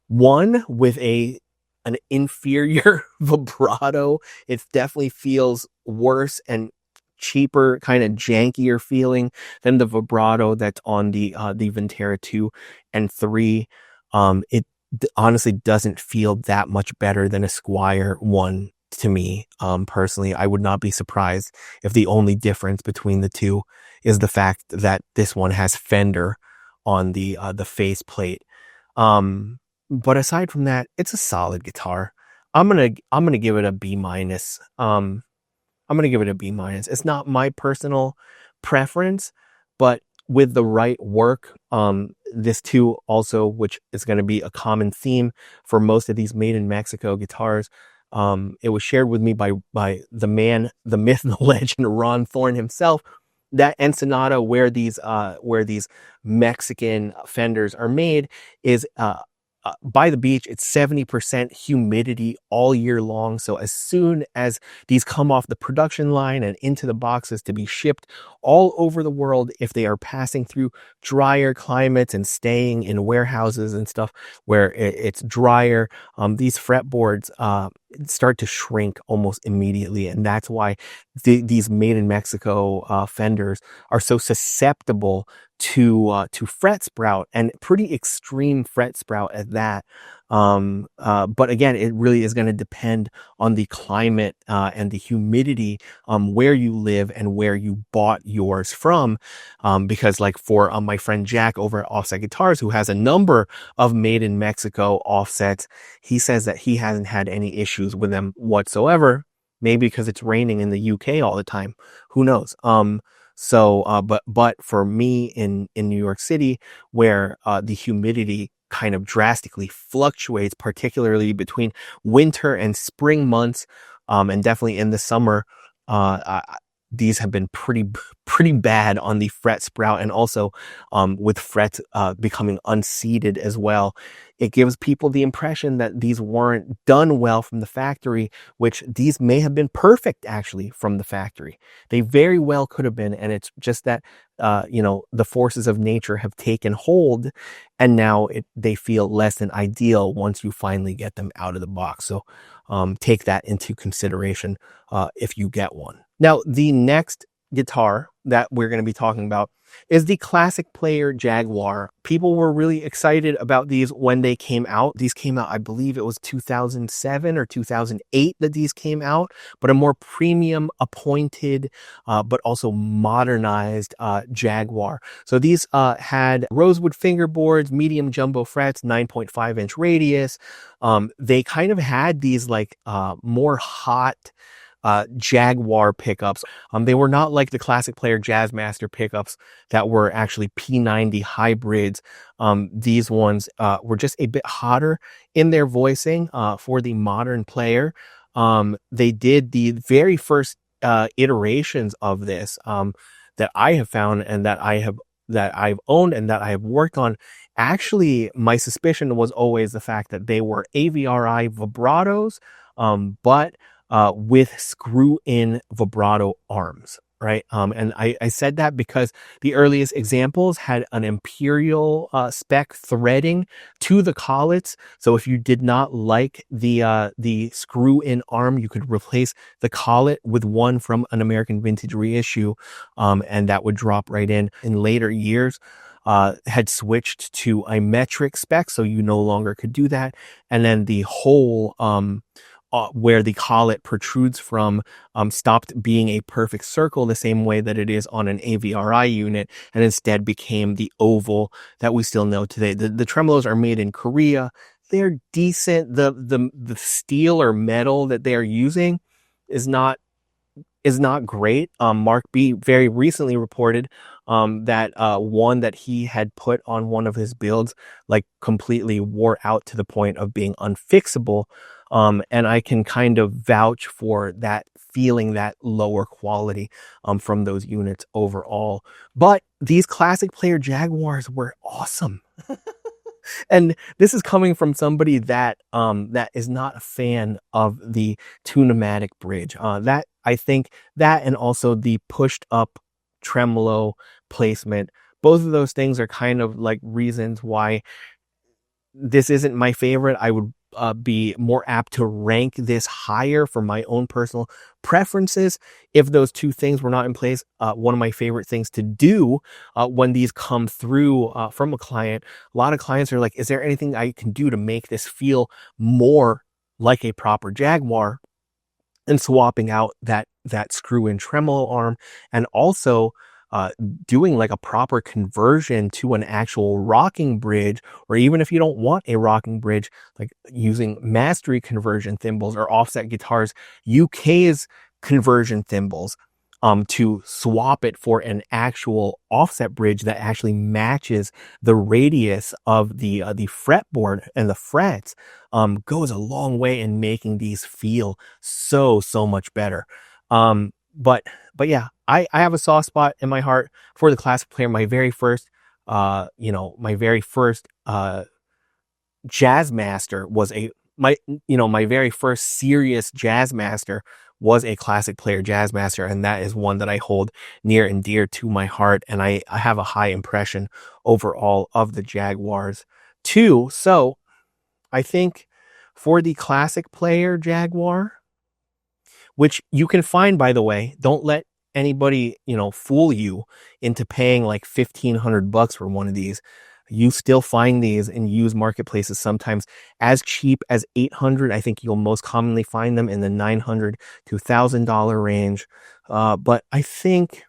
one with an inferior vibrato. It definitely feels worse and cheaper, kind of jankier feeling than the vibrato that's on the Vintera 2 and 3. It honestly doesn't feel that much better than a Squier 1 to me. Personally, I would not be surprised if the only difference between the two is the fact that this one has Fender on the faceplate. But aside from that, it's a solid guitar. I'm gonna give it a B minus. I'm gonna give it a B minus. It's not my personal preference, but with the right work, this too also, which is going to be a common theme for most of these made in Mexico guitars. It was shared with me by the man, the myth, and the legend, Ron Thorne himself, that Ensenada, where these Mexican Fenders are made, is by the beach. It's 70% humidity all year long. So as soon as these come off the production line and into the boxes to be shipped all over the world, if they are passing through drier climates and staying in warehouses and stuff where it's drier, these fretboards start to shrink almost immediately. And that's why these made in Mexico Fenders are so susceptible to fret sprout, and pretty extreme fret sprout at that. But again, it really is going to depend on the climate and the humidity where you live and where you bought yours from. Because like for my friend Jack over at Offset Guitars, who has a number of made in Mexico offsets, he says that he hasn't had any issues with them whatsoever. Maybe because it's raining in the UK all the time. Who knows? But for me in New York City, where the humidity kind of drastically fluctuates, particularly between winter and spring months, and definitely in the summer, these have been pretty bad on the fret sprout, and also with frets becoming unseated as well. It gives people the impression that these weren't done well from the factory, which these may have been perfect actually from the factory. They very well could have been, and it's just that the forces of nature have taken hold, and now they feel less than ideal once you finally get them out of the box. So take that into consideration if you get one. Now, the next guitar that we're going to be talking about is the classic player Jaguar. People were really excited about these when they came out. These came out, I believe it was 2007 or 2008 that these came out, but a more premium appointed, but also modernized Jaguar. So these had rosewood fingerboards, medium jumbo frets, 9.5-inch radius. They kind of had these like more hot Jaguar pickups. They were not like the classic player Jazzmaster pickups that were actually P90 hybrids. These ones were just a bit hotter in their voicing for the modern player. They did the very first iterations of this that I have found and that I've owned and that I have worked on. Actually, my suspicion was always the fact that they were AVRI vibratos, but with screw-in vibrato arms, right? And I said that because the earliest examples had an imperial spec threading to the collets. So if you did not like the screw-in arm, you could replace the collet with one from an American Vintage reissue, and that would drop right in. In later years, had switched to a metric spec, so you no longer could do that. And then the whole where the collet protrudes from stopped being a perfect circle the same way that it is on an AVRI unit, and instead became the oval that we still know today. The tremolos are made in Korea. They're decent. The steel or metal that they are using is not great. Mark B very recently reported that one that he had put on one of his builds like completely wore out to the point of being unfixable. And I can kind of vouch for that feeling, that lower quality from those units overall. But these classic player Jaguars were awesome. And this is coming from somebody that that is not a fan of the two-pneumatic bridge. That I think that, and also the pushed up tremolo placement, both of those things are kind of like reasons why this isn't my favorite. I would be more apt to rank this higher for my own personal preferences if those two things were not in place. One of my favorite things to do when these come through from a client, a lot of clients are like, is there anything I can do to make this feel more like a proper Jaguar? And swapping out that screw-in tremolo arm, and also uh, doing like a proper conversion to an actual rocking bridge, or even if you don't want a rocking bridge, like using mastery conversion thimbles or Offset Guitars UK's conversion thimbles, to swap it for an actual offset bridge that actually matches the radius of the fretboard and the frets, goes a long way in making these feel so much better. But yeah, I have a soft spot in my heart for the classic player. My very first my very first jazz master was my very first serious jazz master was a classic player jazz master, and that is one that I hold near and dear to my heart, and I have a high impression overall of the Jaguars too. So I think for the classic player Jaguar, which you can find, by the way, don't let anybody, fool you into paying like $1,500 for one of these. You still find these in used marketplaces sometimes as cheap as $800. I think you'll most commonly find them in the $900 to $1,000 range. But I think,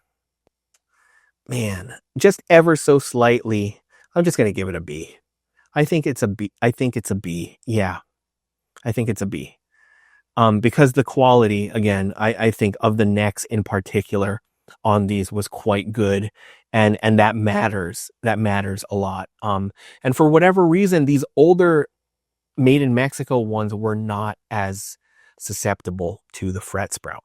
man, just ever so slightly, I'm just going to give it a B. I think it's a B. I think it's a B. Yeah, I think it's a B. Because the quality, again, I think of the necks in particular on these was quite good, and that matters. That matters a lot. And for whatever reason, these older made in Mexico ones were not as susceptible to the fret sprout.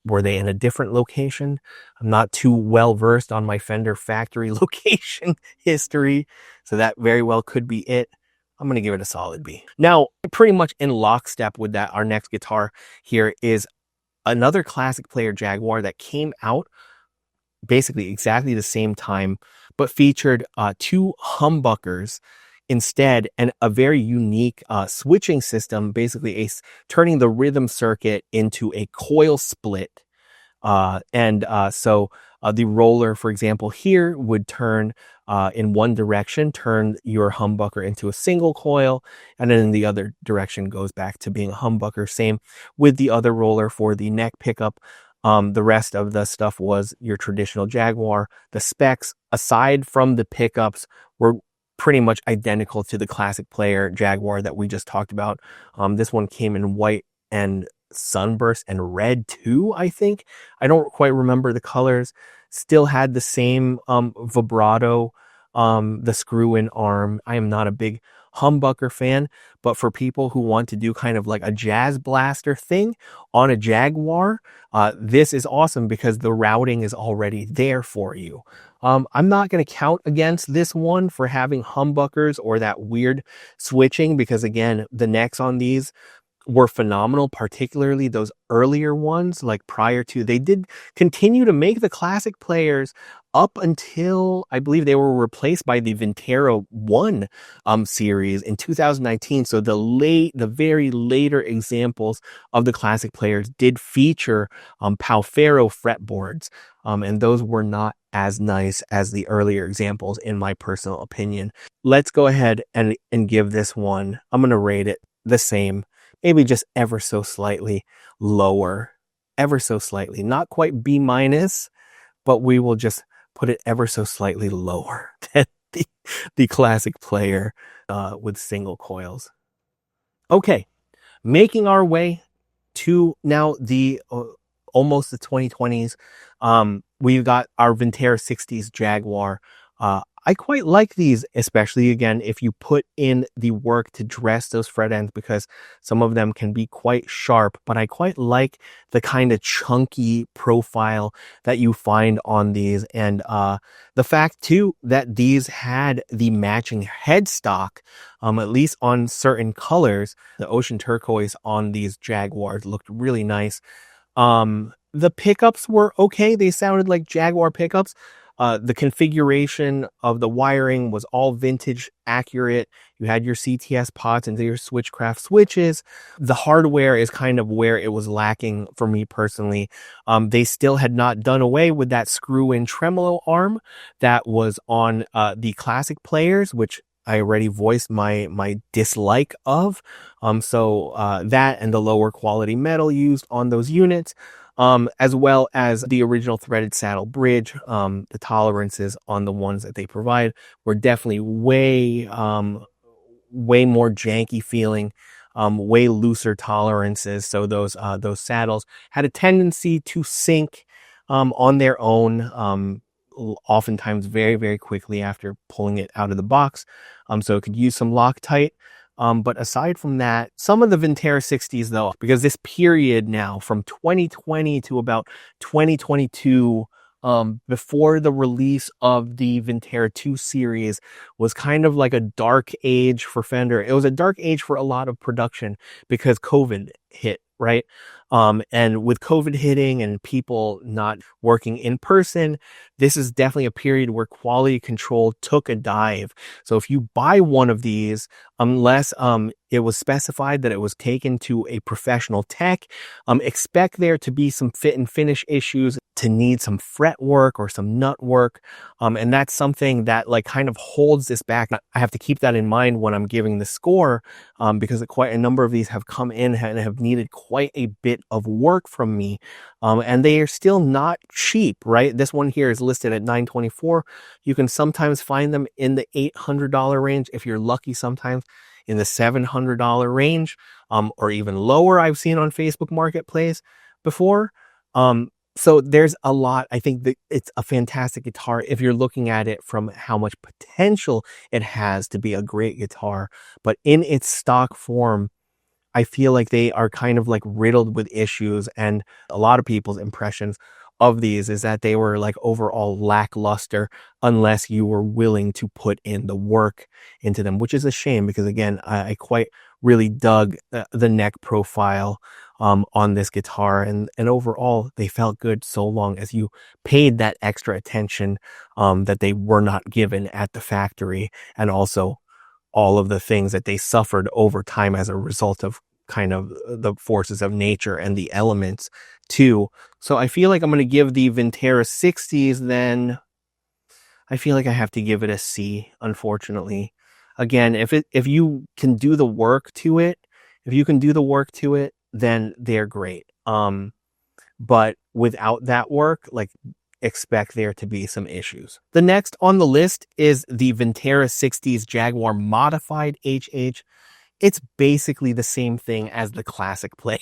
Were they in a different location? I'm not too well versed on my Fender factory location history, so that very well could be it. I'm going to give it a solid B. Now, pretty much in lockstep with that, our next guitar here is another classic player Jaguar that came out basically exactly the same time, but featured two humbuckers instead, and a very unique switching system, basically turning the rhythm circuit into a coil split. So the roller, for example, here would turn in one direction, turn your humbucker into a single coil, and then in the other direction goes back to being a humbucker. Same with the other roller for the neck pickup. The rest of the stuff was your traditional Jaguar. The specs, aside from the pickups, were pretty much identical to the classic player Jaguar that we just talked about. This one came in white and sunburst and red too, I think. I don't quite remember the colors. Still had the same vibrato, the screw-in arm. I am not a big humbucker fan, but for people who want to do kind of like a jazz blaster thing on a Jaguar, this is awesome because the routing is already there for you. I'm not going to count against this one for having humbuckers or that weird switching, because again, the necks on these were phenomenal, particularly those earlier ones, like prior to. They did continue to make the classic players up until I believe they were replaced by the Vintera 1 series in 2019. So the very later examples of the classic players did feature Palfero fretboards, and those were not as nice as the earlier examples, in my personal opinion. Let's go ahead and give this one, I'm going to rate it the same, maybe just ever so slightly lower, ever so slightly, not quite B minus, but we will just put it ever so slightly lower than the classic player with single coils. Okay, making our way to now the almost the 2020s. We've got our Vintera 60s Jaguar. I quite like these, especially again, if you put in the work to dress those fret ends, because some of them can be quite sharp, but I quite like the kind of chunky profile that you find on these. And the fact too that these had the matching headstock, at least on certain colors. The ocean turquoise on these Jaguars looked really nice. The pickups were okay. They sounded like Jaguar pickups. The configuration of the wiring was all vintage accurate. You had your CTS pots and your Switchcraft switches. The hardware is kind of where it was lacking for me personally. They still had not done away with that screw-in tremolo arm that was on the classic players, which I already voiced my dislike of. That and the lower quality metal used on those units, as well as the original threaded saddle bridge. The tolerances on the ones that they provide were definitely way more janky feeling, way looser tolerances. So those saddles had a tendency to sink on their own, oftentimes very, very quickly after pulling it out of the box. So it could use some Loctite. But aside from that, some of the Vintera 60s though, because this period now from 2020 to about 2022, before the release of the Vintera 2 series, was kind of like a dark age for Fender. It was a dark age for a lot of production because COVID hit, right? And with COVID hitting and people not working in person, this is definitely a period where quality control took a dive. So if you buy one of these, unless it was specified that it was taken to a professional tech, expect there to be some fit and finish issues, to need some fret work or some nut work. And that's something that like kind of holds this back. I have to keep that in mind when I'm giving the score, because quite a number of these have come in and have needed quite a bit of work from me. And they are still not cheap, right? This one here is listed at $924. You can sometimes find them in the $800 range. If you're lucky, sometimes in the $700 range, or even lower. I've seen on Facebook Marketplace before. So there's a lot. I think that it's a fantastic guitar if you're looking at it from how much potential it has to be a great guitar. But in its stock form, I feel like they are kind of like riddled with issues, and a lot of people's impressions of these is that they were like overall lackluster unless you were willing to put in the work into them, which is a shame because again, I quite really dug the neck profile on this guitar, and overall they felt good so long as you paid that extra attention that they were not given at the factory, and also all of the things that they suffered over time as a result of kind of the forces of nature and the elements too. So I feel like I'm going to give the Vintera 60s, then I feel like I have to give it a C, unfortunately. Again, if you can do the work to it, then they're great. But without that work, like, expect there to be some issues. The next on the list is the Vintera 60s Jaguar Modified HH. It's basically the same thing as the classic player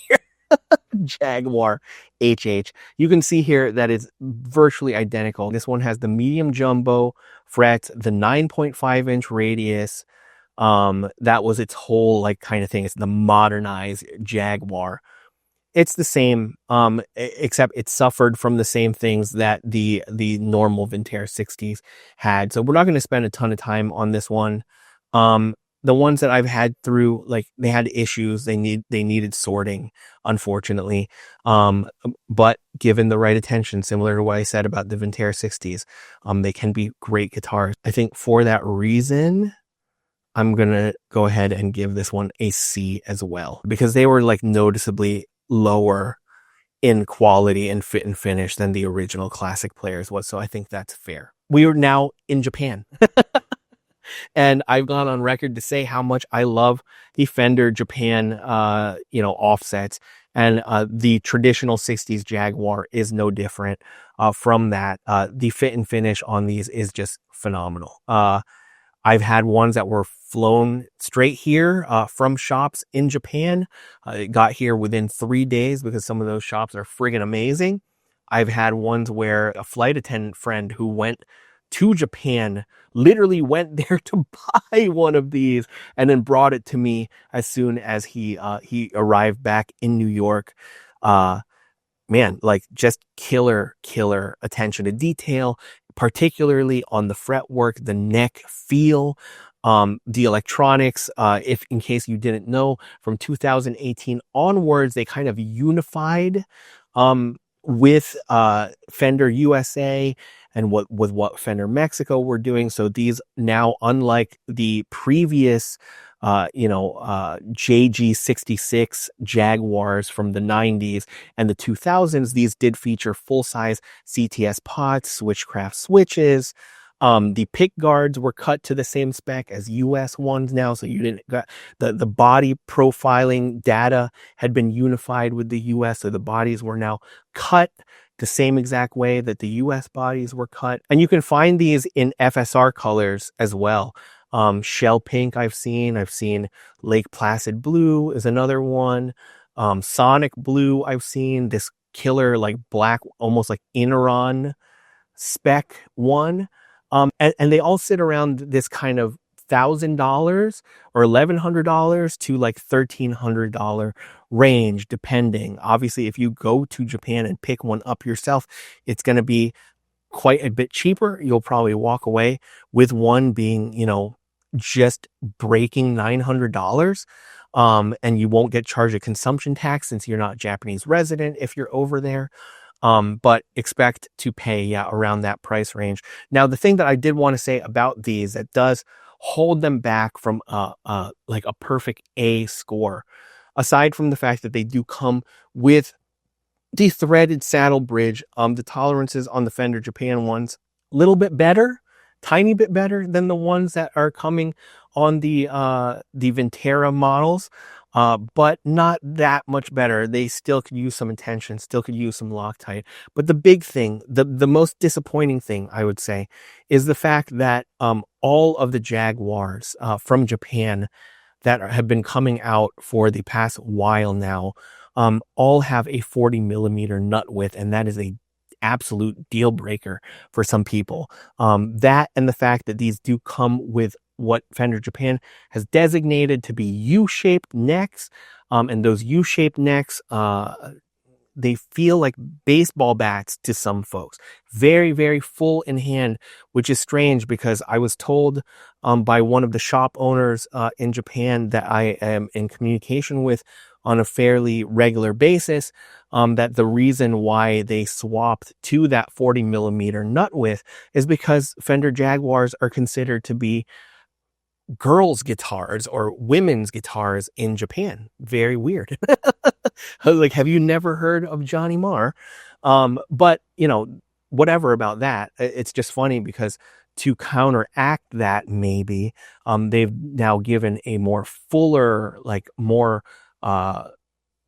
Jaguar HH. You can see here that it's virtually identical. This one has the medium jumbo frets, the 9.5-inch radius. That was its whole like kind of thing. It's the modernized Jaguar. It's the same, except it suffered from the same things that the normal Vintera 60s had. So we're not going to spend a ton of time on this one. The ones that I've had through, like, they had issues. They needed sorting, unfortunately. But given the right attention, similar to what I said about the Vintera 60s, they can be great guitars. I think for that reason, I'm going to go ahead and give this one a C as well, because they were like noticeably lower in quality and fit and finish than the original classic players was. So I think that's fair. We are now in Japan. And I've gone on record to say how much I love the Fender Japan, offsets, and the traditional 60s Jaguar is no different from that. The fit and finish on these is just phenomenal. I've had ones that were flown straight here from shops in Japan. It got here within 3 days because some of those shops are friggin' amazing. I've had ones where a flight attendant friend who went to Japan, literally went there to buy one of these and then brought it to me as soon as he arrived back in New York. Man, like just killer attention to detail, particularly on the fretwork, the neck feel, the electronics. If in case you didn't know, from 2018 onwards, they kind of unified with Fender USA and what Fender Mexico were doing. So these now, unlike the previous JG66 Jaguars from the 90s and the 2000s, these did feature full-size CTS pots, switchcraft switches. The pick guards were cut to the same spec as US ones now, so you didn't got the body profiling data had been unified with the US, so the bodies were now cut the same exact way that the US bodies were cut. And you can find these in FSR colors as well. Shell pink I've seen Lake Placid blue is another one. Sonic blue I've seen, this killer like black, almost like Ineron spec one. And they all sit around this kind of $1,000 or $1,100 to like $1,300 range, depending. Obviously, if you go to Japan and pick one up yourself, it's going to be quite a bit cheaper. You'll probably walk away with one being, just breaking $900. And you won't get charged a consumption tax since you're not a Japanese resident if you're over there. But expect to pay around that price range. Now, the thing that I did want to say about these that does hold them back from like a perfect A score, aside from the fact that they do come with the threaded saddle bridge, the tolerances on the Fender Japan ones a little bit better, tiny bit better than the ones that are coming on the Vintera models. But not that much better. They still could use some attention, still could use some Loctite. But the big thing, the most disappointing thing, I would say, is the fact that all of the Jaguars from Japan that have been coming out for the past while now all have a 40 millimeter nut width, and that is a absolute deal breaker for some people. That and the fact that these do come with what Fender Japan has designated to be U-shaped necks, and those U-shaped necks, they feel like baseball bats to some folks. Very, very full in hand, which is strange because I was told by one of the shop owners in Japan that I am in communication with on a fairly regular basis, that the reason why they swapped to that 40 millimeter nut width is because Fender Jaguars are considered to be girls' guitars or women's guitars in Japan. Very weird. I was like, have you never heard of Johnny Marr? But whatever about that. It's just funny because to counteract that, maybe they've now given a more fuller, like more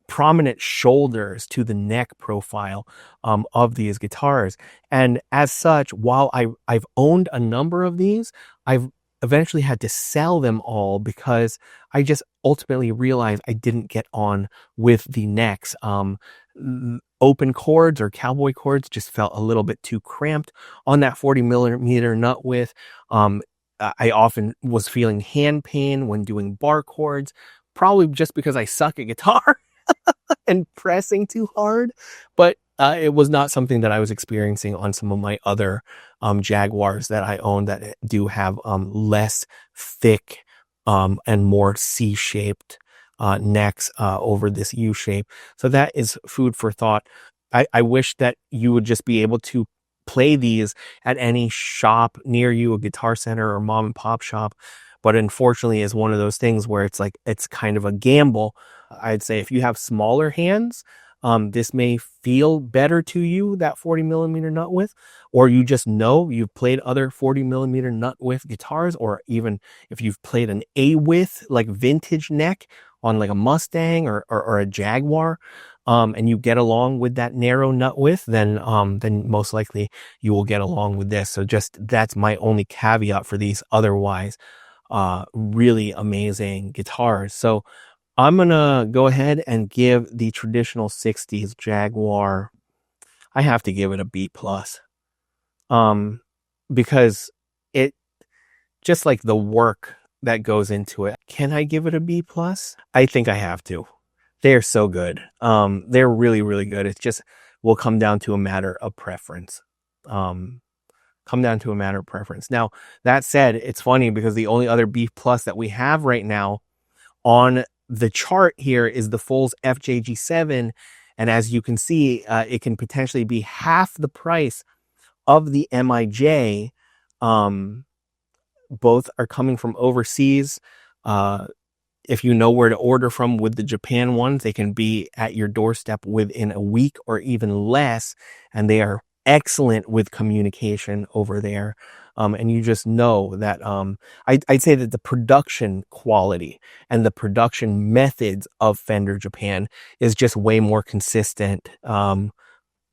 prominent shoulders to the neck profile of these guitars. And as such, while I've owned a number of these, I've eventually had to sell them all because I just ultimately realized I didn't get on with the necks. Open chords or cowboy chords just felt a little bit too cramped on that 40 millimeter nut width. I often was feeling hand pain when doing bar chords, probably just because I suck at guitar and pressing too hard. But it was not something that I was experiencing on some of my other Jaguars that I own that do have less thick and more C-shaped necks over this U-shape. So that is food for thought. I wish that you would just be able to play these at any shop near you, a Guitar Center or mom and pop shop. But unfortunately, it's one of those things where it's like, it's kind of a gamble. I'd say if you have smaller hands, this may feel better to you, that 40 millimeter nut width, or you just know you've played other 40 millimeter nut width guitars, or even if you've played an A width, like vintage neck on like a Mustang or a Jaguar, and you get along with that narrow nut width, then most likely you will get along with this. So just, that's my only caveat for these otherwise really amazing guitars. So I'm gonna go ahead and give the traditional 60s Jaguar, I have to give it a B+. because it just like the work that goes into it. Can I give it a B plus? I think I have to. They're so good. They're really, really good. It's just will come down to a matter of preference. Now, that said, it's funny because the only other B plus that we have right now on the chart here is the Foals FJG7. And as you can see, it can potentially be half the price of the MIJ. Both are coming from overseas. If you know where to order from with the Japan ones, they can be at your doorstep within a week or even less. And they are excellent with communication over there. And you just know that I'd say that the production quality and the production methods of Fender Japan is just way more consistent,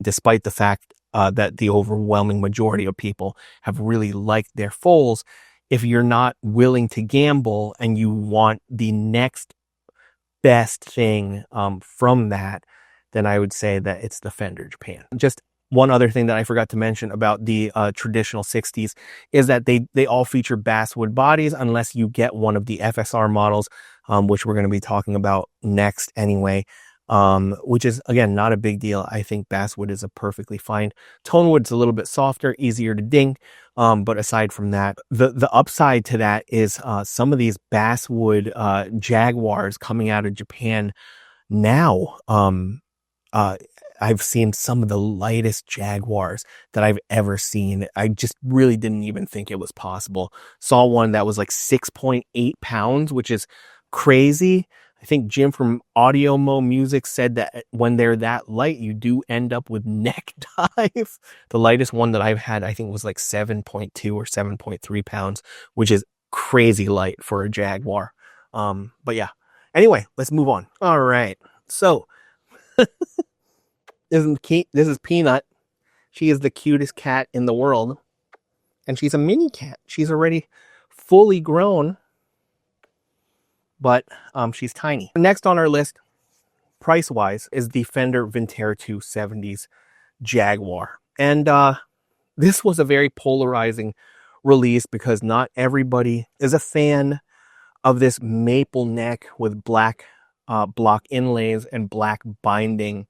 despite the fact that the overwhelming majority of people have really liked their Foals. If you're not willing to gamble and you want the next best thing from that, then I would say that it's the Fender Japan. Just one other thing that I forgot to mention about the traditional 60s is that they all feature basswood bodies unless you get one of the FSR models, which we're going to be talking about next anyway, which is, again, not a big deal. I think basswood is a perfectly fine tone wood. It's a little bit softer, easier to ding. But aside from that, the upside to that is some of these basswood Jaguars coming out of Japan now. I've seen some of the lightest Jaguars that I've ever seen. I just really didn't even think it was possible. Saw one that was like 6.8 pounds, which is crazy. I think Jim from Audio Mo Music said that when they're that light, you do end up with neck dive. The lightest one that I've had, I think, was like 7.2 or 7.3 pounds, which is crazy light for a Jaguar. But yeah. Anyway, let's move on. All right. So this is Peanut. She is the cutest cat in the world. And she's a mini cat. She's already fully grown, but she's tiny. Next on our list, price-wise, is the Fender Vintera 270s Jaguar. And this was a very polarizing release because not everybody is a fan of this maple neck with black block inlays and black binding.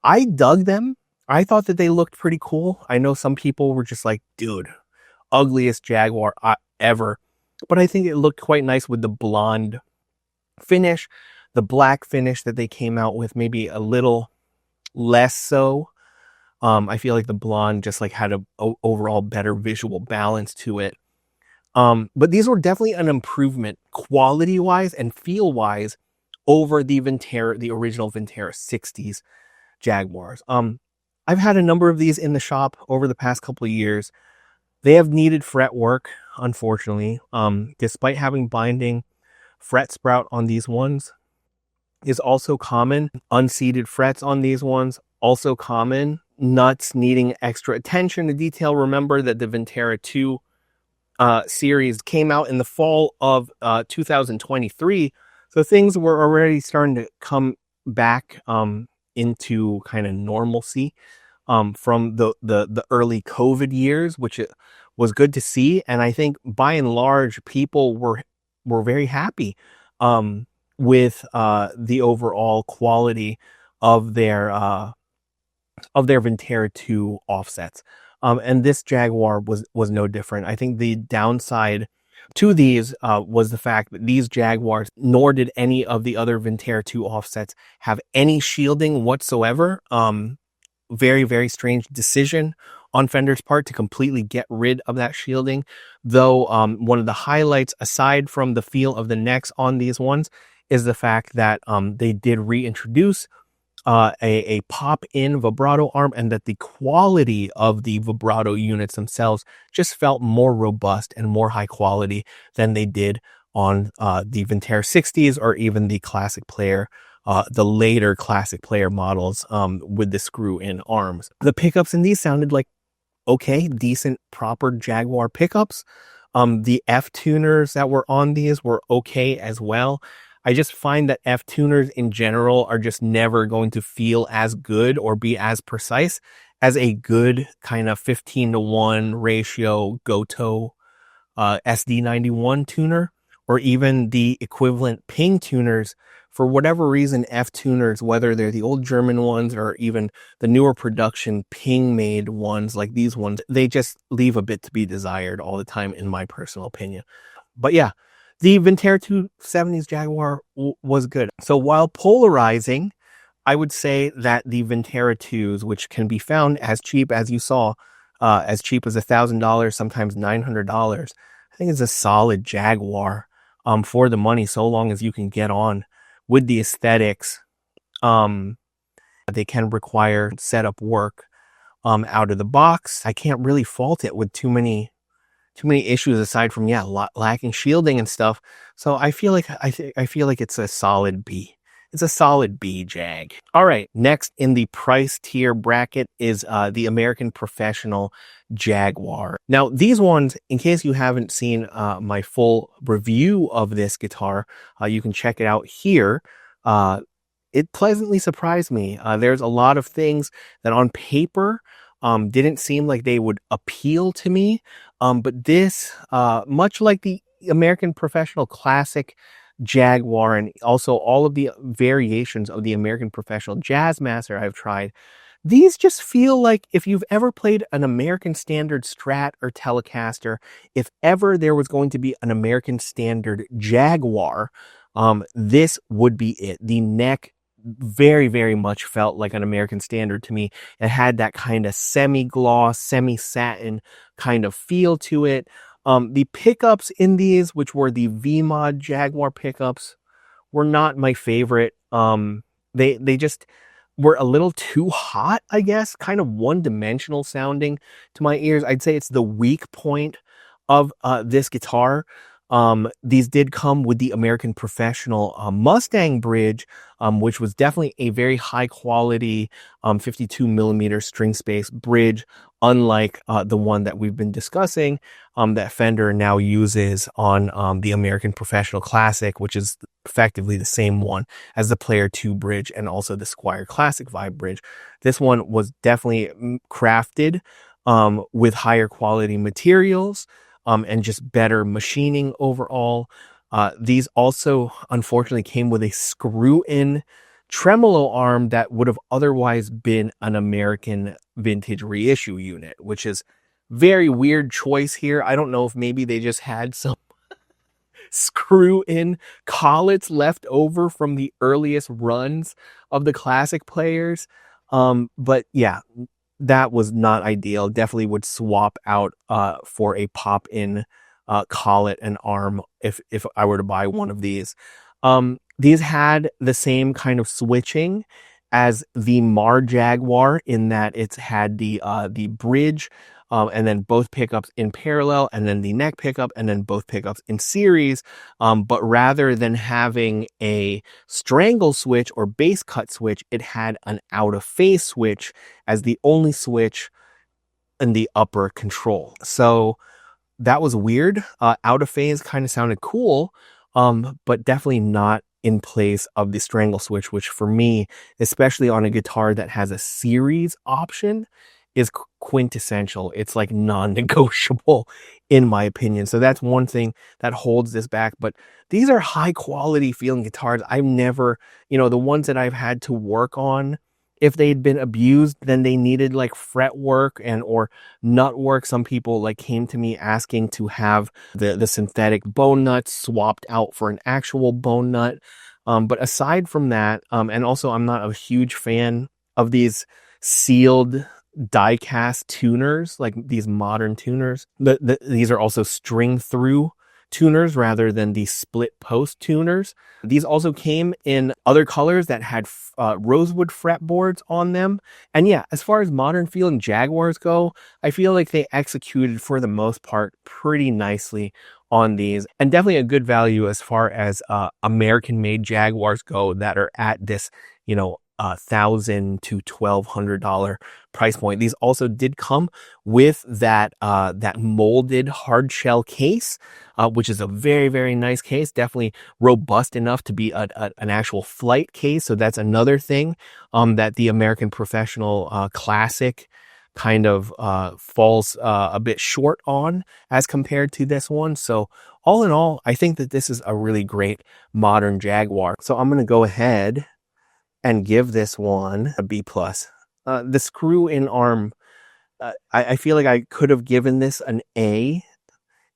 I dug them. I thought that they looked pretty cool. I know some people were just like, dude, ugliest Jaguar ever. But I think it looked quite nice with the blonde finish. The black finish that they came out with, maybe a little less so. I feel like the blonde just like had a overall better visual balance to it. But these were definitely an improvement quality-wise and feel-wise over the Vintera, the original Vintera 60s Jaguars. I've had a number of these in the shop over the past couple of years. They have needed fret work, unfortunately. Despite having binding, fret sprout on these ones is also common. Unseated frets on these ones, also common. Nuts needing extra attention to detail. Remember that the Vintera 2 series came out in the fall of 2023. So things were already starting to come back into kind of normalcy from the early COVID years, which it was good to see. And I think by and large, people were very happy with the overall quality of their Vintera 2 offsets. And this Jaguar was no different. I think the downside to these was the fact that these Jaguars, nor did any of the other Vintera 2 offsets, have any shielding whatsoever. Very, very strange decision on Fender's part to completely get rid of that shielding. Though one of the highlights, aside from the feel of the necks on these ones, is the fact that they did reintroduce a pop-in vibrato arm, and that the quality of the vibrato units themselves just felt more robust and more high quality than they did on the Vintera 60s or even the Classic Player, the later Classic Player models with the screw-in arms. The pickups in these sounded like okay, decent, proper Jaguar pickups. The F tuners that were on these were okay as well. I just find that F tuners in general are just never going to feel as good or be as precise as a good kind of 15:1 ratio Goto SD91 tuner, or even the equivalent ping tuners. For whatever reason, F tuners, whether they're the old German ones or even the newer production ping made ones like these ones, they just leave a bit to be desired all the time, in my personal opinion. But yeah, the Vintera 270s Jaguar was good. So while polarizing, I would say that the Vintera 2s, which can be found as cheap as you saw, as cheap as $1,000, sometimes $900, I think it's a solid Jaguar for the money, so long as you can get on with the aesthetics. They can require setup work out of the box. I can't really fault it with too many issues aside from lacking shielding and stuff. So I feel like I feel like it's a solid B. It's a solid B Jag. All right, next in the price tier bracket is the American Professional Jaguar. Now these ones, in case you haven't seen my full review of this guitar, you can check it out here. It pleasantly surprised me. There's a lot of things that on paper didn't seem like they would appeal to me. But this, much like the American Professional Classic Jaguar, and also all of the variations of the American Professional Jazzmaster I've tried, these just feel like, if you've ever played an American Standard Strat or Telecaster, if ever there was going to be an American Standard Jaguar, this would be it. The neck very, very much felt like an American Standard to me. It had that kind of semi-gloss, semi-satin kind of feel to it. The pickups in these, which were the V-Mod Jaguar pickups, were not my favorite. They just were a little too hot, I guess, kind of one-dimensional sounding to my ears. I'd say it's the weak point of this guitar. These did come with the American Professional Mustang bridge, which was definitely a very high quality 52mm string space bridge, unlike the one that we've been discussing that Fender now uses on the American Professional Classic, which is effectively the same one as the Player 2 bridge and also the Squier Classic Vibe bridge. This one was definitely crafted with higher quality materials and just better machining overall. These also unfortunately came with a screw-in tremolo arm that would have otherwise been an American vintage reissue unit, which is very weird choice here. I don't know if maybe they just had some screw-in collets left over from the earliest runs of the classic players. But yeah, that was not ideal. Definitely would swap out for a pop-in collet and arm if I were to buy one of these. These had the same kind of switching as the Mar Jaguar, in that it's had the bridge and then both pickups in parallel, and then the neck pickup, and then both pickups in series. But rather than having a strangle switch or bass cut switch, it had an out of phase switch as the only switch in the upper control. So that was weird. Out of phase kind of sounded cool, but definitely not in place of the strangle switch, which for me, especially on a guitar that has a series option, is quintessential. It's like non-negotiable in my opinion. So that's one thing that holds this back. But these are high quality feeling guitars. I've never, the ones that I've had to work on, if they'd been abused, then they needed like fret work or nut work. Some people like came to me asking to have the synthetic bone nuts swapped out for an actual bone nut. But aside from that, and also I'm not a huge fan of these sealed die-cast tuners, like these modern tuners. These are also string through tuners rather than the split post tuners. These also came in other colors that had rosewood fretboards on them. And yeah, as far as modern feeling Jaguars go, I feel like they executed for the most part pretty nicely on these, and definitely a good value as far as American made Jaguars go that are at this, $1,000 to $1,200 price point. These also did come with that that molded hard shell case, which is a very, very nice case, definitely robust enough to be an actual flight case. So that's another thing that the American Professional Classic kind of falls a bit short on as compared to this one. So all in all, I think that this is a really great modern Jaguar. So I'm going to go ahead and give this one a B plus. The screw in arm, I feel like I could have given this an A,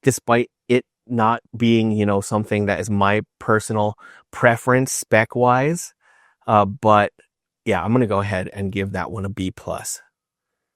despite it not being, you know, something that is my personal preference spec wise. But yeah, I'm going to go ahead and give that one a B plus,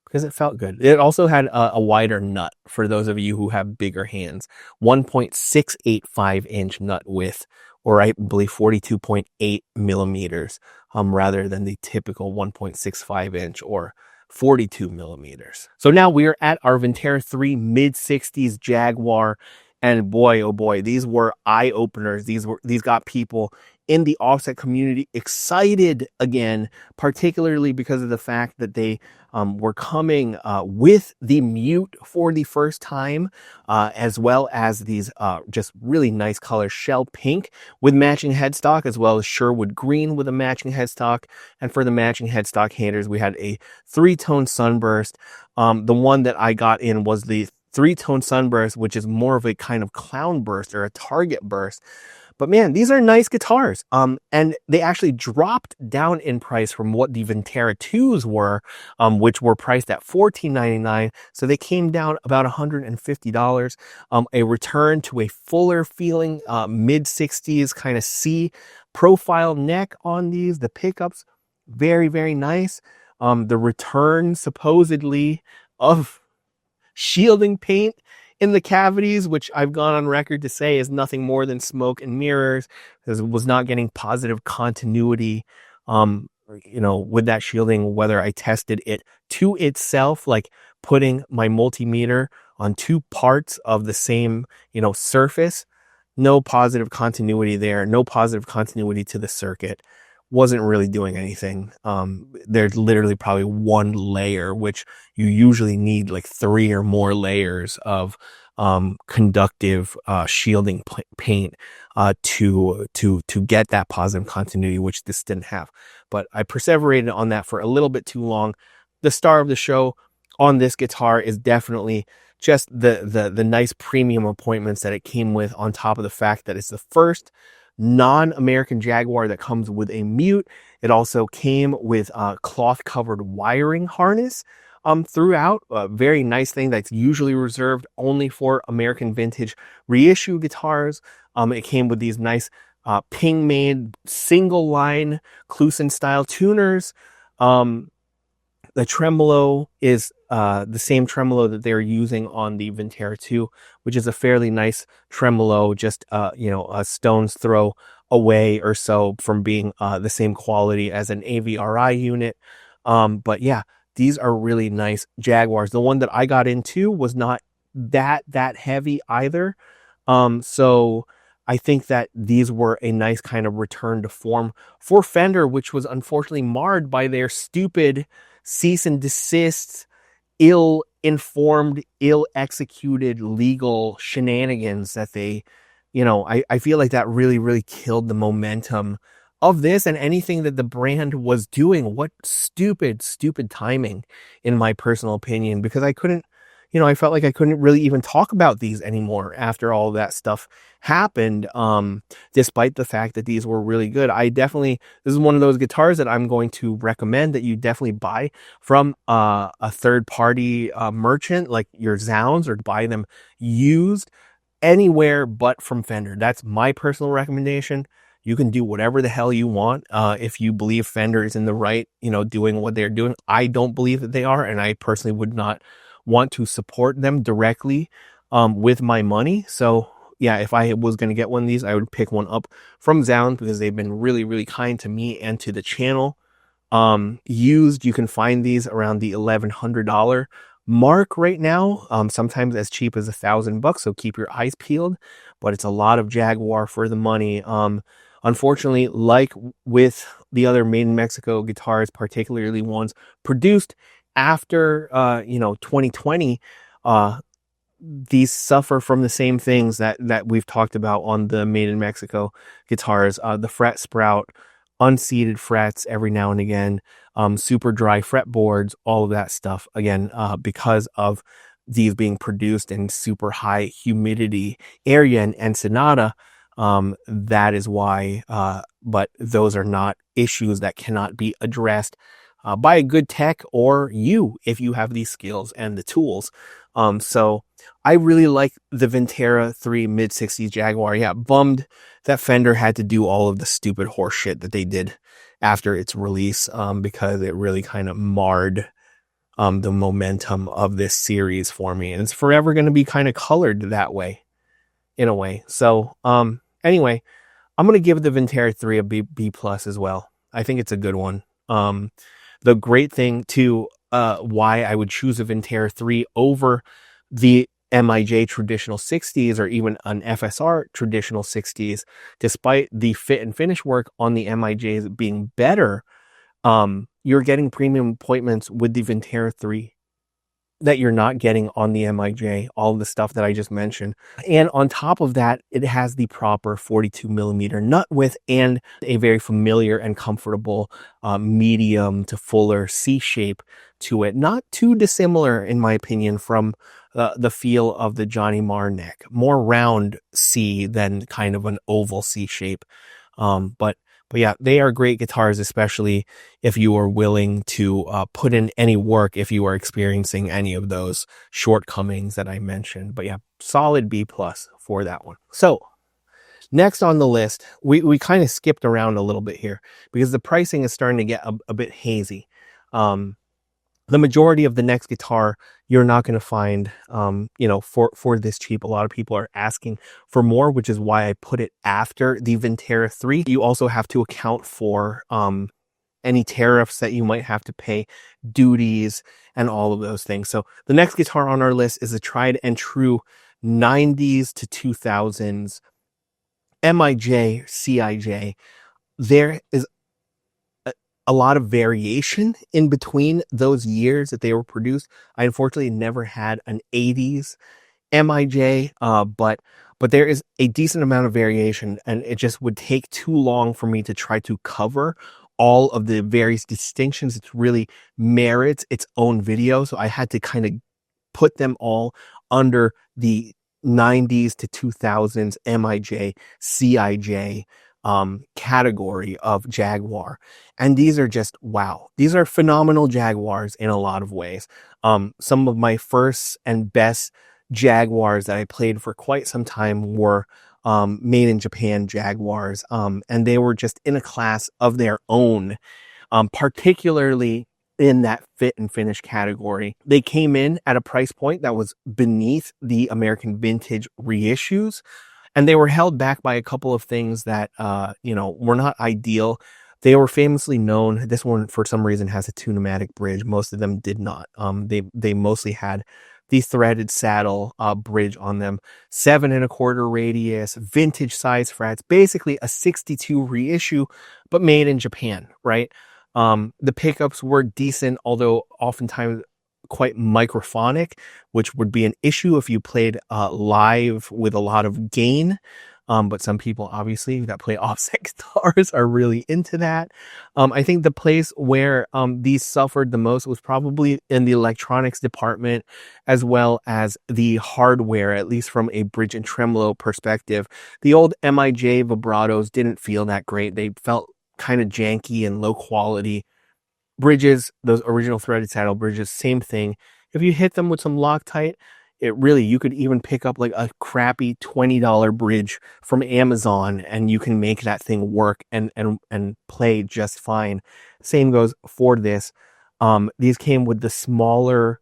because it felt good. It also had a wider nut for those of you who have bigger hands. 1.685 inch nut width, or I believe 42.8 millimeters, rather than the typical 1.65 inch or 42 millimeters. So now we are at our Vintera 3 mid-60s Jaguar, and boy, oh boy, these were eye openers. These got people in the offset community excited again, particularly because of the fact that they were coming with the mute for the first time, as well as these just really nice colors, shell pink with matching headstock, as well as Sherwood green with a matching headstock. And for the matching headstock haters, we had a 3-tone sunburst. The one that I got in was the 3-tone sunburst, which is more of a kind of clown burst or a target burst. But man, these are nice guitars. And they actually dropped down in price from what the Vintera 2s were, which were priced at $14.99. So they came down about $150. A return to a fuller feeling, mid-60s kind of C profile neck on these. The pickups, very, very nice. The return supposedly of shielding paint in the cavities, which I've gone on record to say is nothing more than smoke and mirrors, because it was not getting positive continuity, you know, with that shielding, whether I tested it to itself, like putting my multimeter on 2 parts of the same, you know, surface. No positive continuity there, no positive continuity to the circuit. Wasn't really doing anything. There's literally probably 1 layer, which you usually need like 3 or more layers of conductive shielding paint to get that positive continuity, which this didn't have. But I perseverated on that for a little bit too long. The star of the show on this guitar is definitely just the nice premium appointments that it came with, on top of the fact that it's the first non-American Jaguar that comes with a mute. It also came with a cloth covered wiring harness throughout. A very nice thing that's usually reserved only for American vintage reissue guitars. It came with these nice ping made single line Kluson style tuners. The tremolo is the same tremolo that they're using on the Vintera 2, which is a fairly nice tremolo, just you know, a stone's throw away or so from being the same quality as an AVRI unit. But yeah, these are really nice Jaguars. The one that I got into was not that heavy either. So I think that these were a nice kind of return to form for Fender, which was unfortunately marred by their stupid cease and desist, ill-informed, ill-executed legal shenanigans that they, you know, I feel like that really killed the momentum of this and anything that the brand was doing. What stupid timing, in my personal opinion, because I couldn't, you know, I felt like I couldn't really even talk about these anymore after all that stuff happened, despite the fact that these were really good. This is one of those guitars that I'm going to recommend that you definitely buy from a third-party merchant like your Zounds, or buy them used anywhere but from Fender. That's my personal recommendation. You can do whatever the hell you want if you believe Fender is in the right, you know, doing what they're doing. I don't believe that they are, and I personally would not want to support them directly with my money. So yeah, if I was going to get one of these, I would pick one up from Zound, because they've been really kind to me and to the channel. Used, you can find these around the $1,100 mark right now, sometimes as cheap as $1,000, so keep your eyes peeled. But it's a lot of Jaguar for the money. Unfortunately, like with the other made in Mexico guitars, particularly ones produced after 2020, these suffer from the same things that we've talked about on the made in Mexico guitars. The fret sprout, unseated frets every now and again, super dry fretboards, all of that stuff. Again, because of these being produced in super high humidity area in Ensenada, that is why. But those are not issues that cannot be addressed by a good tech or you if you have these skills and the tools. So I really like the Vintera 3 mid-60s Jaguar. Yeah, bummed that Fender had to do all of the stupid horse shit that they did after its release, because it really kind of marred the momentum of this series for me. And it's forever going to be kind of colored that way, in a way. So anyway, I'm going to give the Vintera 3 a B plus as well. I think it's a good one. The great thing too, why I would choose a Vintera 3 over the MIJ traditional 60s or even an FSR traditional 60s, despite the fit and finish work on the MIJs being better, you're getting premium appointments with the Vintera 3 that you're not getting on the MIJ, all of the stuff that I just mentioned. And on top of that, it has the proper 42 millimeter nut width and a very familiar and comfortable medium to fuller C shape to it. Not too dissimilar, in my opinion, from the feel of the Johnny Marr neck. More round C than kind of an oval C shape. But yeah, they are great guitars, especially if you are willing to put in any work if you are experiencing any of those shortcomings that I mentioned. But yeah, solid B plus for that one. So next on the list, we kind of skipped around a little bit here because the pricing is starting to get a bit hazy. The majority of the next guitar you're not going to find, for this cheap. A lot of people are asking for more, which is why I put it after the Vintera 3. You also have to account for any tariffs that you might have to pay, duties, and all of those things. So the next guitar on our list is a tried and true 90s to 2000s MIJ CIJ. There is a lot of variation in between those years that they were produced. I unfortunately never had an 80s MIJ, but there is a decent amount of variation, and it just would take too long for me to try to cover all of the various distinctions. It really merits its own video, so I had to kind of put them all under the 90s to 2000s MIJ CIJ category of Jaguar. And these are just, wow. These are phenomenal Jaguars in a lot of ways. Some of my first and best Jaguars that I played for quite some time were made in Japan Jaguars. And they were just in a class of their own, particularly in that fit and finish category. They came in at a price point that was beneath the American vintage reissues. And they were held back by a couple of things that, were not ideal. They were famously known. This one, for some reason, has a two-pneumatic bridge. Most of them did not. They mostly had the threaded saddle bridge on them. 7 1/4 radius, vintage size frets. Basically a 62 reissue, but made in Japan, right? The pickups were decent, although oftentimes quite microphonic, which would be an issue if you played live with a lot of gain. But some people obviously that play offset guitars are really into that. I think the place where these suffered the most was probably in the electronics department, as well as the hardware, at least from a bridge and tremolo perspective. The old MIJ vibratos didn't feel that great. They felt kind of janky and low quality. Bridges, those original threaded saddle bridges, same thing. If you hit them with some Loctite, you could even pick up like a crappy $20 bridge from Amazon and you can make that thing work and play just fine. Same goes for this. These came with the smaller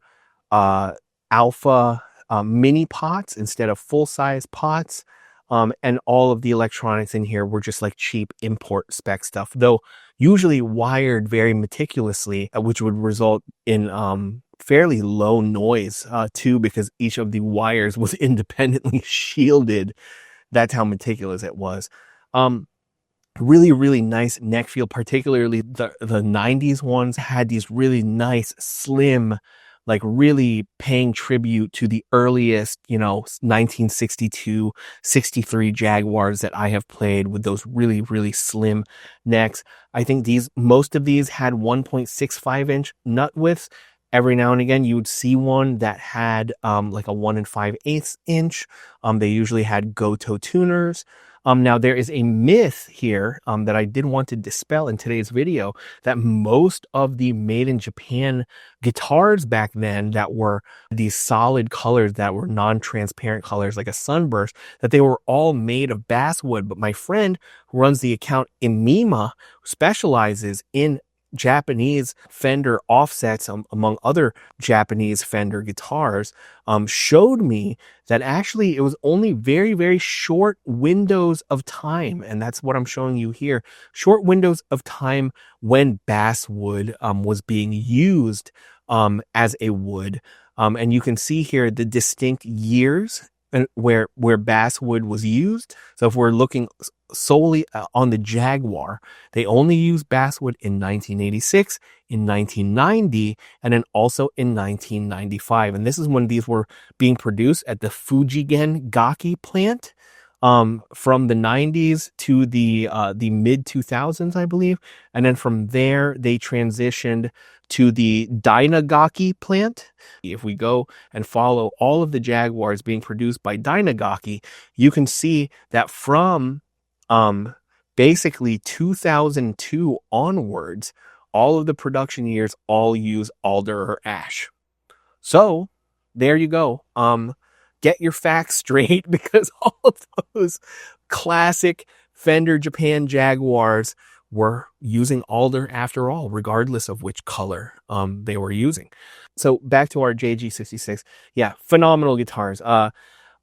alpha mini pots instead of full-size pots. And all of the electronics in here were just like cheap import spec stuff, though usually wired very meticulously, which would result in fairly low noise too, because each of the wires was independently shielded. That's how meticulous it was. really nice neck feel, particularly the 90s ones had these really nice slim, like really paying tribute to the earliest, 1962 63 Jaguars that I have played, with those really slim necks. I think most of these had 1.65-inch nut widths. Every now and again you would see one that had like a 1 5/8 inch. They usually had Goto tuners. Now there is a myth here that I did want to dispel in today's video, that most of the made in Japan guitars back then that were these solid colors, that were non-transparent colors like a sunburst, that they were all made of basswood. But my friend who runs the account Imima, who specializes in Japanese Fender offsets, among other Japanese Fender guitars, showed me that actually it was only very short windows of time, and that's what I'm showing you here. Short windows of time when basswood was being used as a wood, and you can see here the distinct years and where basswood was used. So if we're looking solely on the Jaguar, they only used basswood in 1986, in 1990, and then also in 1995. And this is when these were being produced at the Fujigen Gaki plant, from the 90s to the mid 2000s, I believe. And then from there, they transitioned to the Dynagaki plant. If we go and follow all of the Jaguars being produced by Dynagaki, you can see that from basically 2002 onwards, all of the production years all use alder or ash. So there you go. Get your facts straight, because all of those classic Fender Japan Jaguars were using alder after all, regardless of which color they were using. So back to our JG66. Yeah, phenomenal guitars.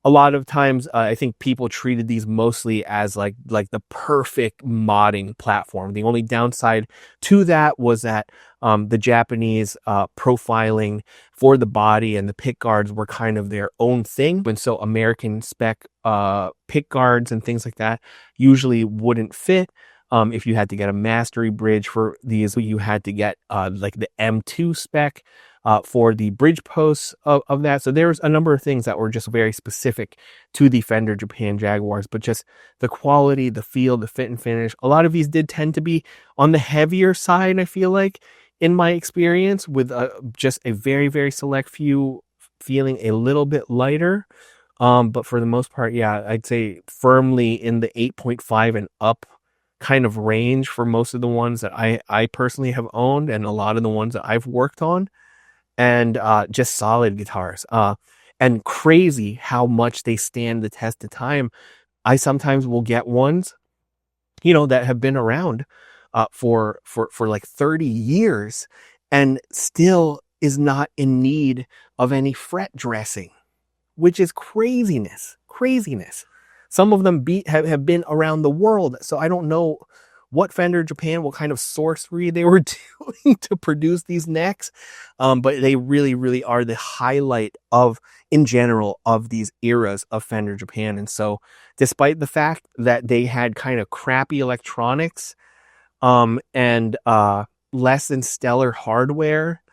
A lot of times, I think people treated these mostly as like the perfect modding platform. The only downside to that was that the Japanese profiling for the body and the pick guards were kind of their own thing. And so American spec pick guards and things like that usually wouldn't fit. If you had to get a mastery bridge for these, you had to get like the M2 spec for the bridge posts of that. So there's a number of things that were just very specific to the Fender Japan Jaguars, but just the quality, the feel, the fit and finish. A lot of these did tend to be on the heavier side, I feel like, in my experience, with just a very select few feeling a little bit lighter. But for the most part, yeah, I'd say firmly in the 8.5 and up kind of range for most of the ones that I personally have owned, and a lot of the ones that I've worked on. And just solid guitars, and crazy how much they stand the test of time. I sometimes will get ones, that have been around for like 30 years and still is not in need of any fret dressing, which is craziness. Some of them have been around the world, so I don't know what Fender Japan, what kind of sorcery they were doing to produce these necks. But they really are the highlight in general, of these eras of Fender Japan. And so despite the fact that they had kind of crappy electronics, and less than stellar hardware,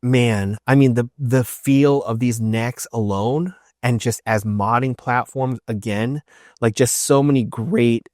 man, I mean, the feel of these necks alone, and just as modding platforms, again, like just so many great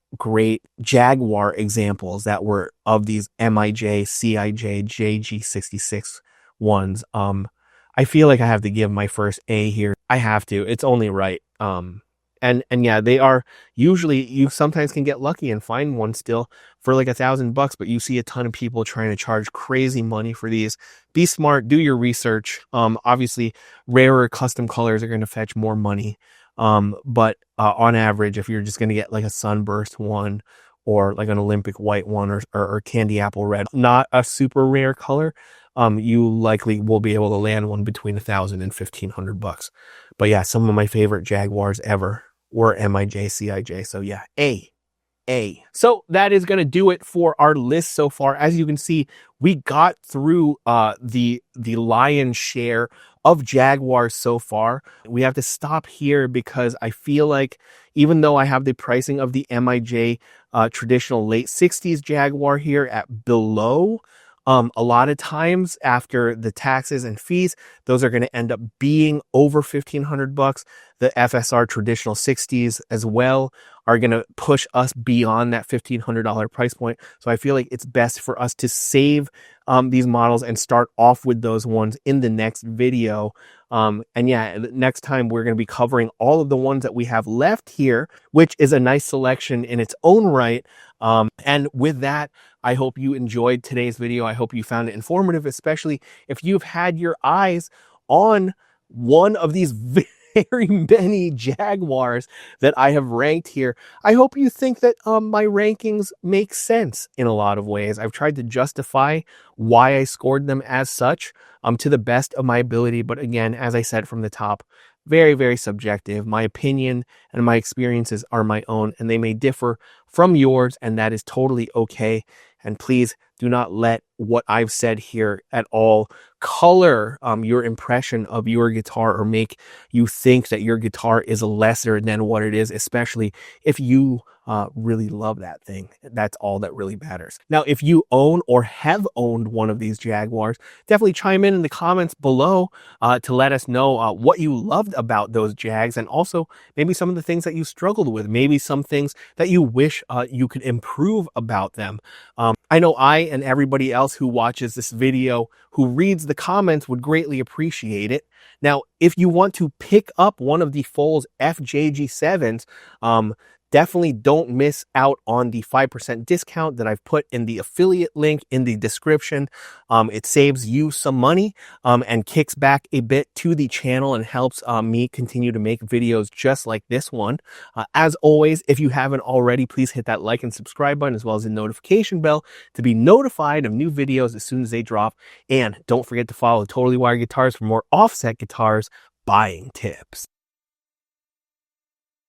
Jaguar examples that were of these MIJ, CIJ, JG66 ones. I feel like I have to give my first A here. I have to. It's only right. And yeah, they are usually, you sometimes can get lucky and find one still for like $1,000, but you see a ton of people trying to charge crazy money for these. Be smart, do your research. Obviously rarer custom colors are going to fetch more money. But on average, if you're just going to get like a sunburst one, or like an Olympic white one, or candy apple red, not a super rare color, you likely will be able to land one between $1,000 and $1,500. But yeah, some of my favorite Jaguars ever were MIJ, CIJ. So yeah, A. A. So that is going to do it for our list so far. As you can see, we got through the lion's share of Jaguars so far. We have to stop here because I feel like even though I have the pricing of the MIJ traditional late 60s Jaguar here at below, a lot of times after the taxes and fees, those are going to end up being over $1,500. The FSR traditional 60s as well are going to push us beyond that $1,500 price point. So I feel like it's best for us to save these models and start off with those ones in the next video. And yeah, next time we're going to be covering all of the ones that we have left here, which is a nice selection in its own right. And with that, I hope you enjoyed today's video. I hope you found it informative, especially if you've had your eyes on one of these very many Jaguars that I have ranked here. I hope you think that my rankings make sense in a lot of ways. I've tried to justify why I scored them as such to the best of my ability. But again, as I said from the top, very, very subjective. My opinion and my experiences are my own, and they may differ from yours, and that is totally okay. And please do not let what I've said here at all color your impression of your guitar or make you think that your guitar is lesser than what it is, especially if you really love that thing. That's all that really matters. Now, if you own or have owned one of these Jaguars, definitely chime in the comments below to let us know what you loved about those Jags, and also maybe some of the things that you struggled with, maybe some things that you wish you could improve about them. I know I and everybody else who watches this video, who reads the comments, would greatly appreciate it. Now, if you want to pick up one of the Foals FJG7s, definitely don't miss out on the 5% discount that I've put in the affiliate link in the description. It saves you some money and kicks back a bit to the channel and helps me continue to make videos just like this one. As always, if you haven't already, please hit that like and subscribe button, as well as the notification bell to be notified of new videos as soon as they drop. And don't forget to follow Totally Wired Guitars for more offset guitars buying tips.